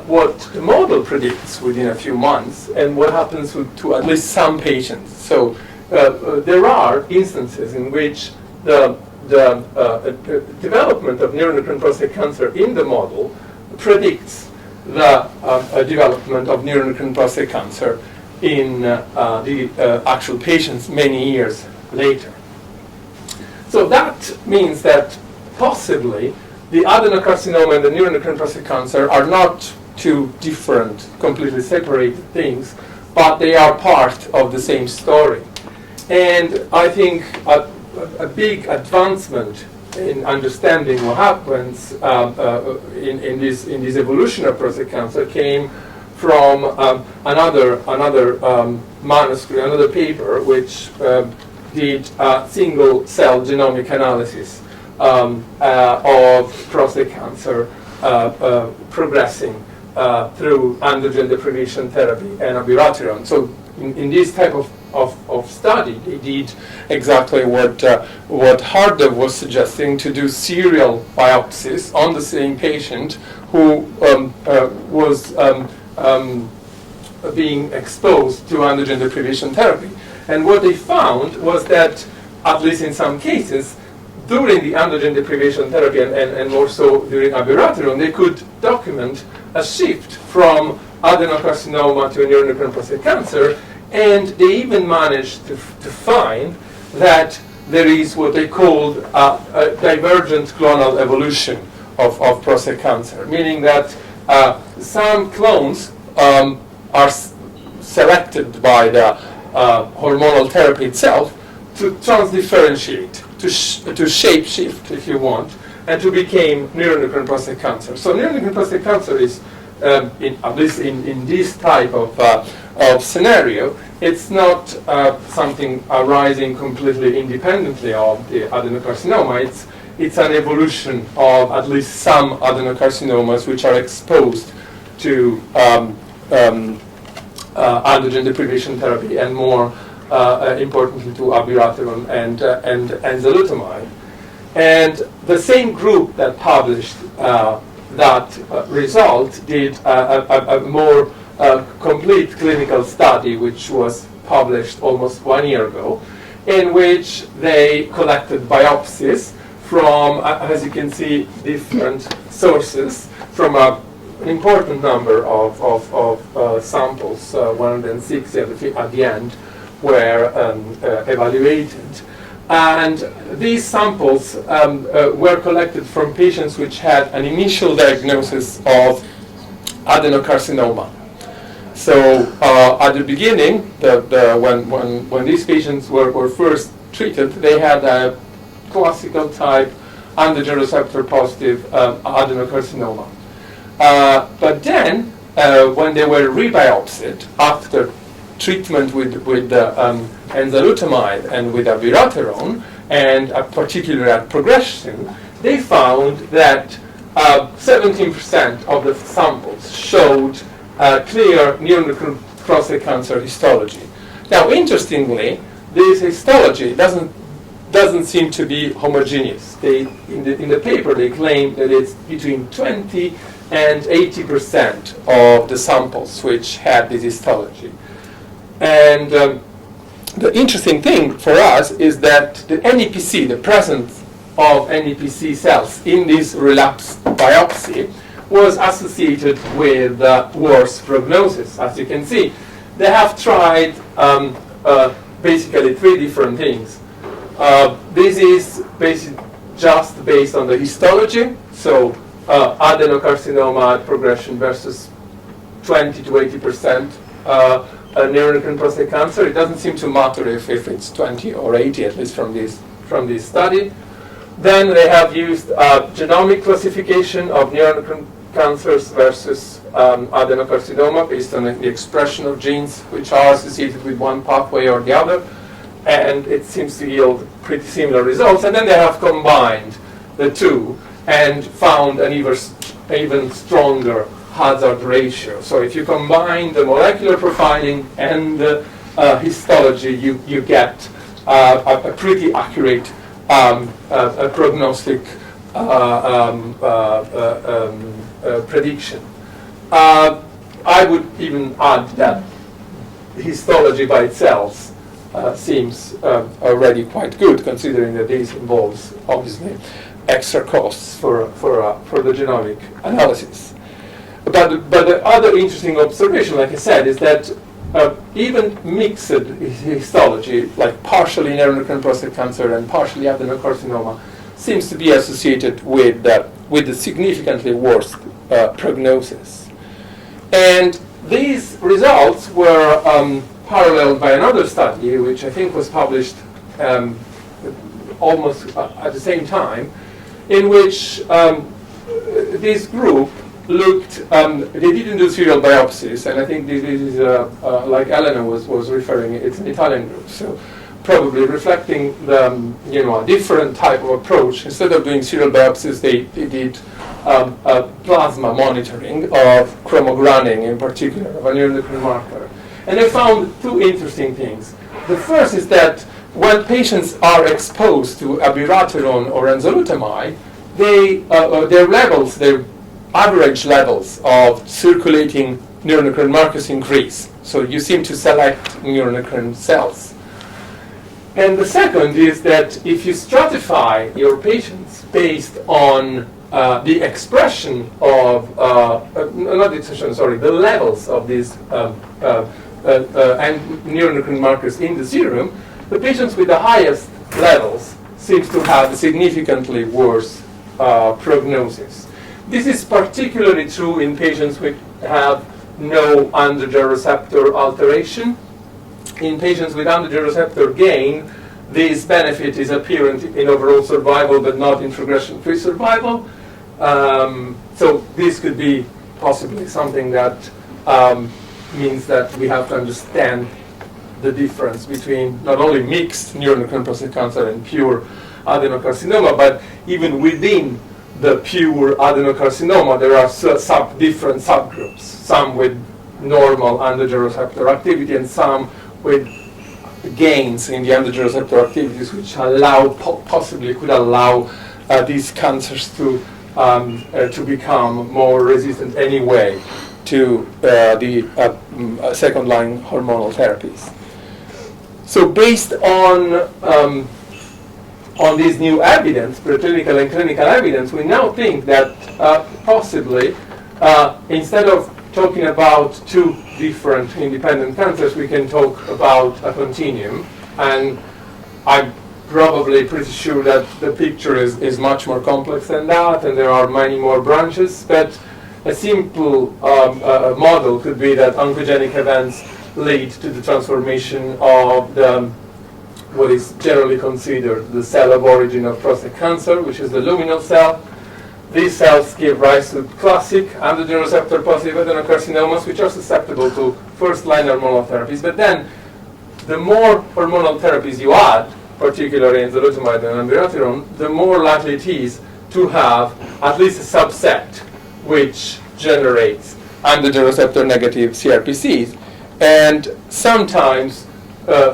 what the model predicts within a few months and what happens to at least some patients. So there are instances in which the development of neuroendocrine prostate cancer in the model predicts the development of neuroendocrine prostate cancer in the actual patients many years later. So that means that possibly the adenocarcinoma and the neuroendocrine prostate cancer are not two different, completely separated things, but they are part of the same story. And I think a big advancement in understanding what happens in this evolution of prostate cancer came from another manuscript, another paper, which did a single cell genomic analysis of prostate cancer progressing through androgen deprivation therapy and abiraterone. So in this type of study, they did exactly what Harder was suggesting, to do serial biopsies on the same patient who was being exposed to androgen deprivation therapy. And what they found was that, at least in some cases, during the androgen deprivation therapy and more so during abiraterone, they could document a shift from adenocarcinoma to neuroendocrine prostate cancer, and they even managed to find that there is what they called a divergent clonal evolution of prostate cancer, meaning that some clones are selected by the hormonal therapy itself to transdifferentiate, to shape shift, if you want, and to become neuroendocrine prostate cancer. So neuroendocrine prostate cancer is, at least in this type of scenario, it's not something arising completely independently of the adenocarcinoma. It's an evolution of at least some adenocarcinomas which are exposed to androgen deprivation therapy, and more importantly to abiraterone and enzalutamide. And the same group that published that result did a more complete clinical study, which was published almost 1 year ago, in which they collected biopsies from, as you can see, different sources from an important number of samples. 160 at the end were evaluated. And these samples were collected from patients which had an initial diagnosis of adenocarcinoma. So at the beginning, when these patients were first treated, they had a classical type androgen receptor positive adenocarcinoma. But then, when they were rebiopsied after treatment with enzalutamide and with abiraterone, and particularly at progression, they found that 17% of the samples showed clear neuroendocrine prostate cancer histology. Now, interestingly, this histology doesn't seem to be homogeneous. In the paper, they claim that it's between 20 and 80% of the samples which had this histology. And the interesting thing for us is that the NEPC, the presence of NEPC cells in this relapse biopsy, was associated with worse prognosis. As you can see, they have tried basically 3 different things. This is just based on the histology, so adenocarcinoma at progression versus 20 to 80% neuroendocrine prostate cancer. It doesn't seem to matter if it's 20 or 80, at least from this study. Then they have used genomic classification of neuroendocrine cancers versus adenocarcinoma based on the expression of genes which are associated with one pathway or the other, and it seems to yield pretty similar results. And then they have combined the two and found an even stronger hazard ratio. So if you combine the molecular profiling and the histology, you get a pretty accurate prognostic prediction. I would even add that histology by itself seems already quite good, considering that this involves obviously extra costs for the genomic analysis. But the other interesting observation, like I said, is that even mixed histology, like partially neuroendocrine prostate cancer and partially adenocarcinoma, seems to be associated with a significantly worse prognosis. And these results were paralleled by another study, which I think was published almost at the same time, in which this group looked, they didn't do serial biopsies, and I think this is, like Elena was referring, it's an Italian group, so probably reflecting the, a different type of approach. Instead of doing serial biopsies, they did plasma monitoring of chromogranin, in particular, of a neuroendocrine marker. And they found two interesting things. The first is that when patients are exposed to abiraterone or enzalutamide, their levels, their average levels of circulating neuroendocrine markers increase. So you seem to select neuroendocrine cells. And the second is that if you stratify your patients based on the expression of, the levels of these neuroendocrine markers in the serum, the patients with the highest levels seem to have a significantly worse prognosis. This is particularly true in patients who have no androgen receptor alteration. In patients with androgen receptor gain, this benefit is apparent in overall survival, but not in progression-free survival. So this could be possibly something that means that we have to understand the difference between not only mixed neuroendocrine prostate cancer and pure adenocarcinoma, but even within the pure adenocarcinoma, there are different subgroups, some with normal androgen receptor activity and some with gains in the androgen receptor activities, which possibly could allow these cancers to become more resistant anyway to the second-line hormonal therapies. So based on this new evidence, preclinical and clinical evidence, we now think that possibly, instead of talking about two different independent cancers, we can talk about a continuum. And I'm probably pretty sure that the picture is much more complex than that, and there are many more branches. But a simple model could be that oncogenic events lead to the transformation of what is generally considered the cell of origin of prostate cancer, which is the luminal cell. These cells give rise to classic androgen receptor positive adenocarcinomas, which are susceptible to first-line hormonal therapies. But then, the more hormonal therapies you add, particularly enzalutamide and abiraterone, the more likely it is to have at least a subset which generates androgen receptor negative CRPCs. And sometimes,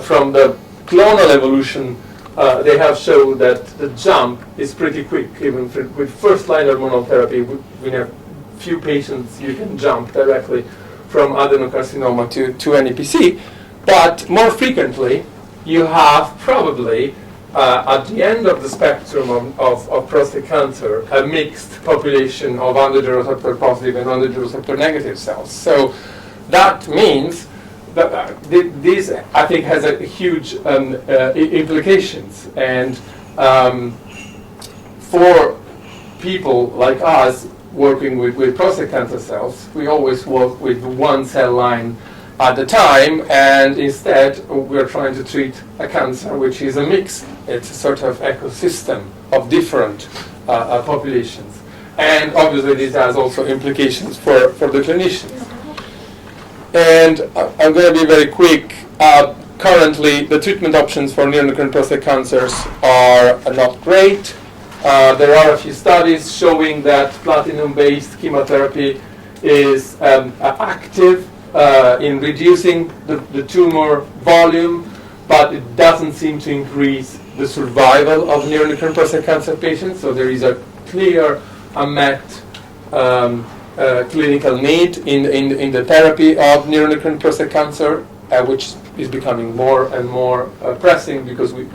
from the clonal evolution, they have shown that the jump is pretty quick. Even with first-line hormonal therapy, we have few patients you can jump directly from adenocarcinoma to NEPC. But more frequently, you have probably, at the end of the spectrum of prostate cancer, a mixed population of androgen receptor positive and androgen receptor negative cells. So that means this, I think, has a huge implications, and for people like us working with prostate cancer cells, we always work with one cell line at a time, and instead we're trying to treat a cancer which is a mix. It's a sort of ecosystem of different populations, and obviously this has also implications for the clinicians. And I'm going to be very quick. Currently, the treatment options for neuroendocrine prostate cancers are not great. There are a few studies showing that platinum-based chemotherapy is active in reducing the tumor volume, but it doesn't seem to increase the survival of neuroendocrine prostate cancer patients. So there is a clear unmet clinical need in the therapy of neuroendocrine prostate cancer, which is becoming more and more pressing, because we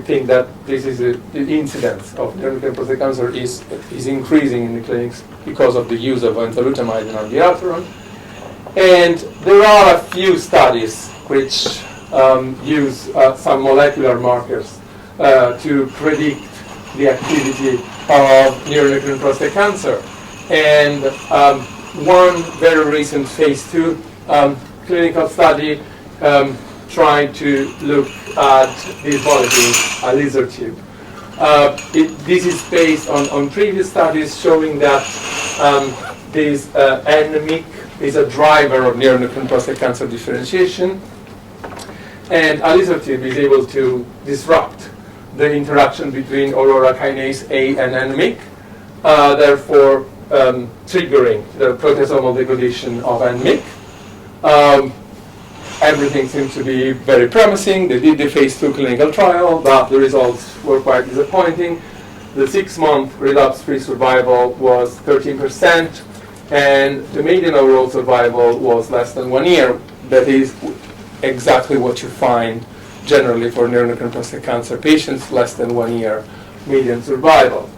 think that this is the incidence of neuroendocrine prostate cancer is increasing in the clinics because of the use of enzalutamide and abiraterone. And there are a few studies which use some molecular markers to predict the activity of neuroendocrine prostate cancer. And one very recent phase 2 clinical study trying to look at this molecule, a lizard tube. This is based on previous studies showing that this NMIC is a driver of neuroendocrine prostate cancer differentiation, and a lizard tube is able to disrupt the interaction between aurora kinase A and NMIC, therefore triggering the proteasomal degradation of NMIC. Everything seems to be very promising. They did the phase 2 clinical trial, but the results were quite disappointing. The 6-month relapse-free survival was 13%, and the median overall survival was less than 1 year. That is exactly what you find generally for neuroendocrine prostate cancer patients, less than 1 year median survival.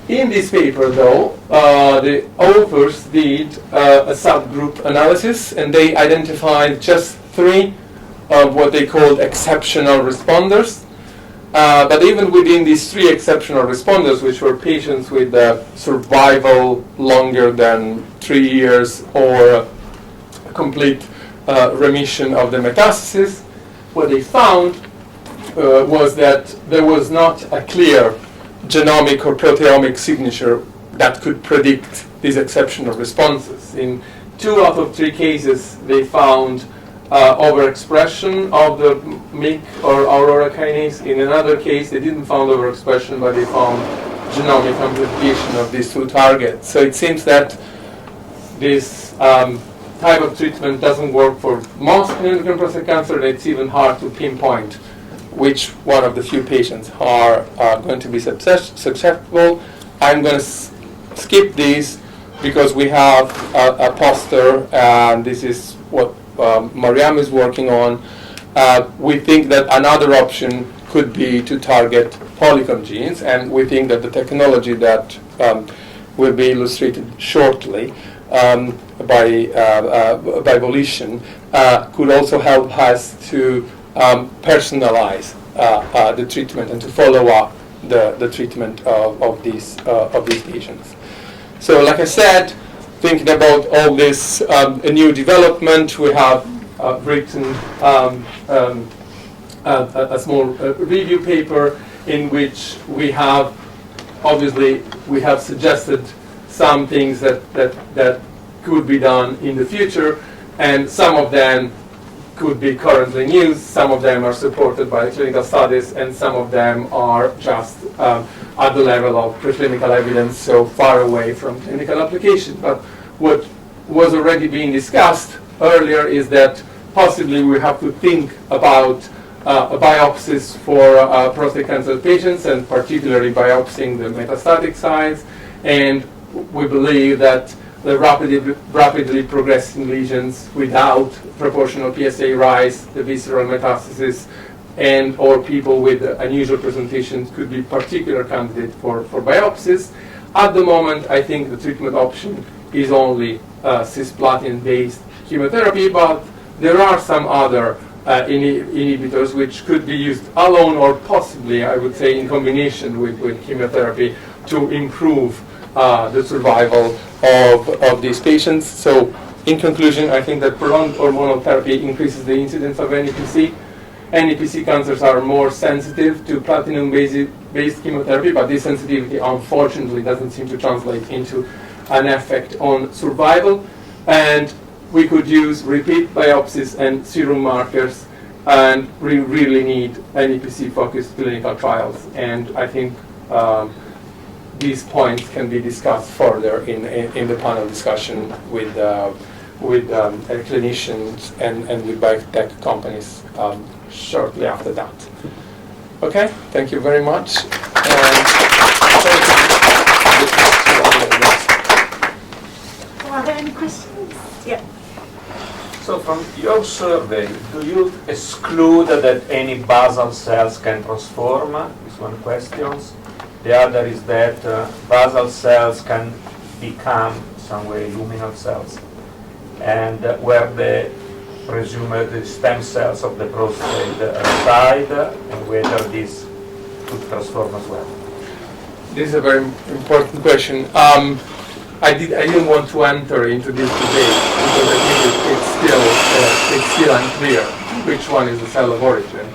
In this paper, though, the authors did a subgroup analysis, and they identified just 3 of what they called exceptional responders. But even within these 3 exceptional responders, which were patients with survival longer than 3 years or complete remission of the metastasis, what they found was that there was not a clear genomic or proteomic signature that could predict these exceptional responses. In 2 out of 3 cases, they found overexpression of the MYC or aurora kinase. In another case, they didn't find overexpression, but they found genomic amplification of these 2 targets. So it seems that this type of treatment doesn't work for most neuroendocrine prostate cancer, and it's even hard to pinpoint which one of the few patients are going to be susceptible. I'm going to skip these because we have a poster, and this is what Mariam is working on. We think that another option could be to target polycomb genes, and we think that the technology that will be illustrated shortly by Volition could also help us to personalize the treatment and to follow up the treatment of these patients. So, like I said, thinking about all this new development, we have written a small review paper in which we have suggested some things that could be done in the future, and some of them could be currently in use, some of them are supported by clinical studies, and some of them are just at the level of preclinical evidence, so far away from clinical application. But what was already being discussed earlier is that possibly we have to think about biopsies for prostate cancer patients, and particularly biopsying the metastatic sites, and we believe that the rapidly progressing lesions without proportional PSA rise, the visceral metastasis, and or people with unusual presentations could be particular candidate for biopsies. At the moment, I think the treatment option is only cisplatin-based chemotherapy, but there are some other inhibitors which could be used alone or possibly, I would say, in combination with chemotherapy to improve the survival of these patients. So, in conclusion, I think that prolonged hormonal therapy increases the incidence of NEPC. NEPC cancers are more sensitive to platinum-based chemotherapy, but this sensitivity unfortunately doesn't seem to translate into an effect on survival. And we could use repeat biopsies and serum markers, and we really need NEPC-focused clinical trials. And I think these points can be discussed further in the panel discussion with clinicians and with biotech companies shortly after that. Okay, thank you very much. Are there any questions? Yeah. So from your survey, do you exclude that any basal cells can transform? Is one question. The other is that basal cells can become some way luminal cells, and where the presumed stem cells of the prostate reside, and whether this could transform as well. This is a very important question. I didn't want to enter into this debate because I think it's still unclear which one is the cell of origin.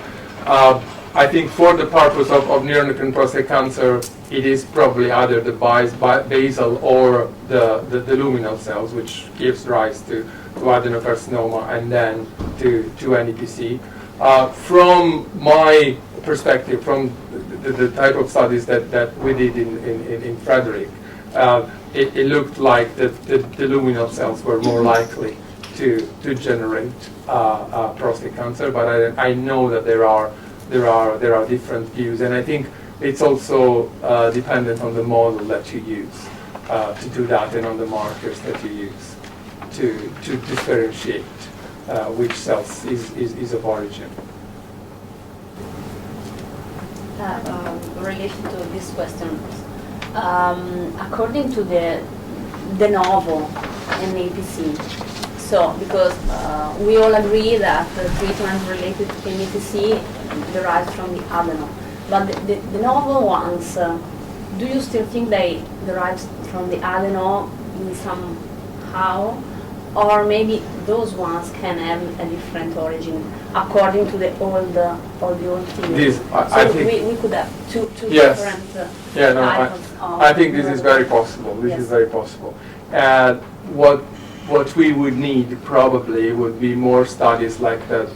I think for the purpose of neuroendocrine prostate cancer, it is probably either the basal or the luminal cells, which gives rise to adenocarcinoma and then to NEPC. From my perspective, from the type of studies that we did in Frederick, it looked like the luminal cells were more likely to generate prostate cancer, but I know that there are different views, and I think it's also dependent on the model that you use to do that, and on the markers that you use to differentiate which cells is of origin. In relation to this question, according to the de novo NEPC, so because we all agree that the treatment related to NEPC derives from the adeno, but the de novo ones, do you still think they derive from the adeno in somehow, or maybe those ones can have a different origin according to the old theory? I think we could have two yes. different types of I think this is very possible. This is very possible. What we would need probably would be more studies like that.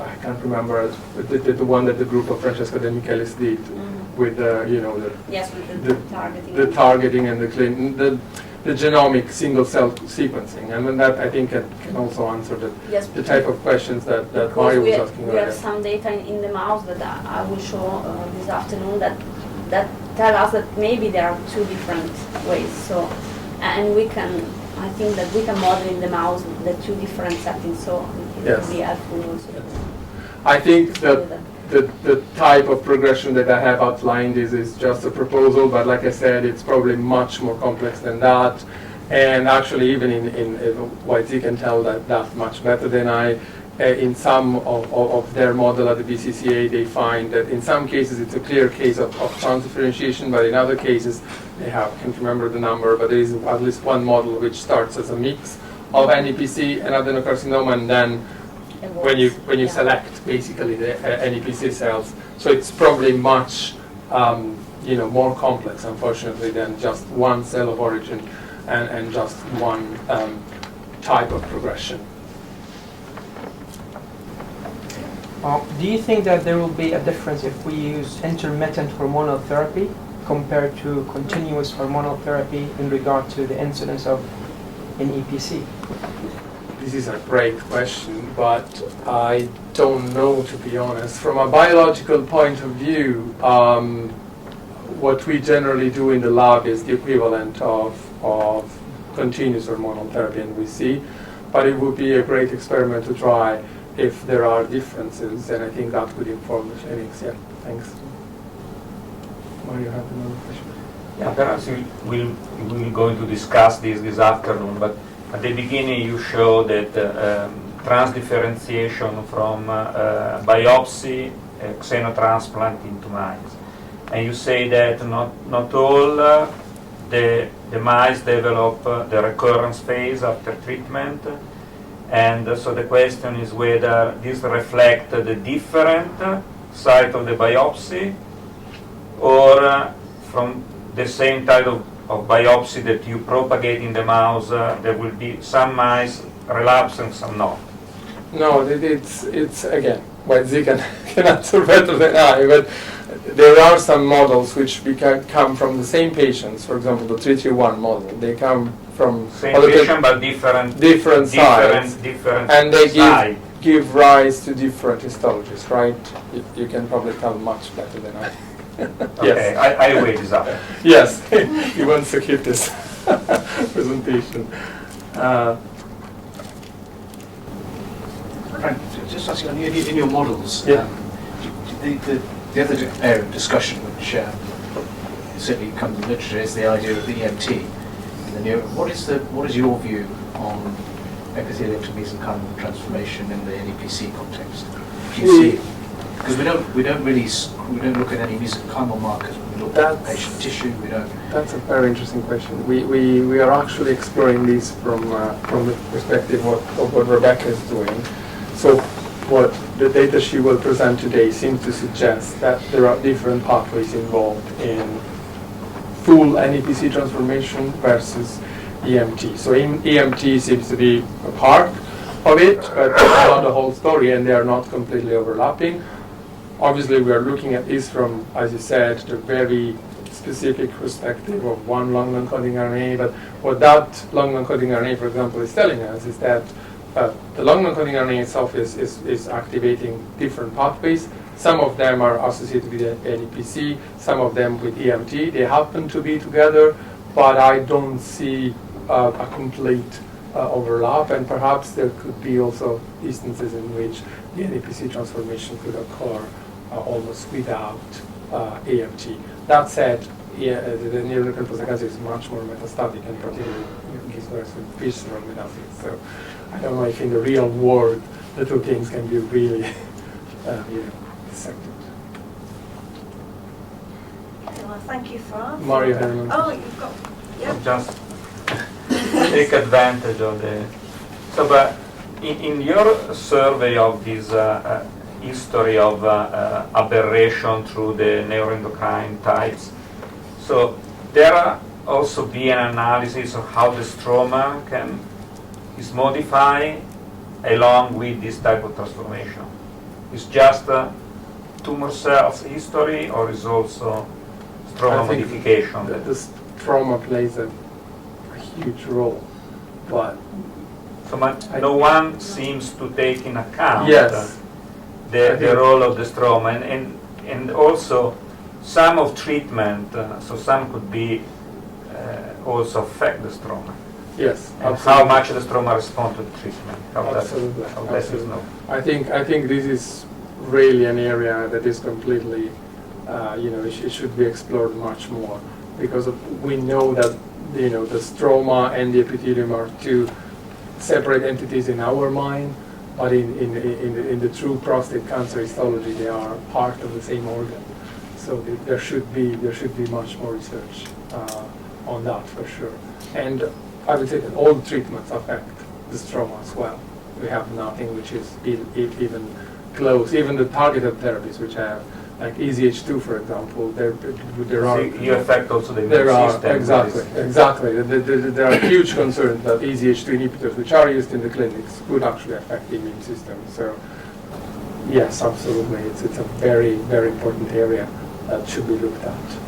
I can't remember the one that the group of Francesco De Michelis did with the targeting and the genomic single cell sequencing, and then that I think can also answer the type of questions that Mario was asking earlier. We have some data in the mouse that I will show this afternoon that tell us that maybe there are two different ways. So, and I think that we can model in the mouse the two different settings. So it will be helpful also. Yes. I think that the type of progression that I have outlined is just a proposal, but like I said, it's probably much more complex than that. And actually, even in YT can tell that much better than I. In some of their model at the BCCA, they find that in some cases it's a clear case of transdifferentiation, but in other cases they have, I can't remember the number, but there is at least one model which starts as a mix of NEPC and adenocarcinoma, and then when you select basically the NEPC cells, so it's probably much more complex, unfortunately, than just one cell of origin and just one type of progression. Do you think that there will be a difference if we use intermittent hormonal therapy compared to continuous hormonal therapy in regard to the incidence of NEPC? This is a great question, but I don't know, to be honest. From a biological point of view, what we generally do in the lab is the equivalent of continuous hormonal therapy, and we see. But it would be a great experiment to try if there are differences, and I think that could inform the clinics. Yeah, thanks. Mario, have another question? Yeah, perhaps we'll going to discuss this afternoon, but at the beginning you show that transdifferentiation from biopsy, xenotransplant into mice. And you say that not all the mice develop the recurrence phase after treatment. And so the question is whether this reflects the different site of the biopsy, or from the same type of biopsy that you propagate in the mouse, there will be some mice relapse and some not. No, it's again, YZ can answer better than I, but there are some models which come from the same patients. For example, the 331 model, they come from same patient but different sites, and they side. give rise to different histologies, right? You can probably tell much better than I. Okay, yes. I wait this up. Yes, he wants to keep this presentation. Frank, just asking, in your models, yeah. The other area of discussion which certainly comes in the literature is the idea of the EMT. What is your view on epithelial to mesenchymal transformation in the NEPC context? Do you see, because we don't look at any mesenchymal markers when we look at patient tissue. We don't. That's a very interesting question. We are actually exploring this from the perspective of what Rebecca is doing. So what the data she will present today seems to suggest that there are different pathways involved in full NEPC transformation versus EMT. So EMT seems to be a part of it, but not the whole story, and they are not completely overlapping. Obviously, we are looking at this from, as you said, the very specific perspective of one long non-coding RNA. But what that long non-coding RNA, for example, is telling us is that the long non-coding RNA itself is activating different pathways. Some of them are associated with NEPC, some of them with EMT. They happen to be together, but I don't see a complete overlap, and perhaps there could be also instances in which the NEPC transformation could occur almost without AMT. That said, the neuroendocrine prostate cancer is much more metastatic, and particularly in this version, visceral metastasis. So I don't know if in the real world the two things can be really dissected. Okay, well, thank you for Mario Herman. Oh, you've got. Yep. Just take advantage of the. So, but in your survey of this history of aberration through the neuroendocrine types, so there also be an analysis of how the stroma is modified along with this type of transformation. It's just tumor cells history, or is also stroma modification? The stroma plays a huge role, but no one seems to take in account yes, the role of the stroma, and also some of treatment, so some could be also affect the stroma. Yes, and absolutely. how much the stroma respond to the treatment. Absolutely. That is known. I think this is really an area that is completely, it should be explored much more, because we know that the stroma and the epithelium are two separate entities in our mind, but in the true prostate cancer histology, they are part of the same organ. So there should be much more research on that for sure. And I would say that all treatments affect the stroma as well. We have nothing which is even close. Even the targeted therapies, which have like EZH2, for example, there are. You affect also the immune system. Exactly. There are huge concerns that EZH2 inhibitors, which are used in the clinics, could actually affect the immune system. So, yes, absolutely, it's a very, very important area that should be looked at.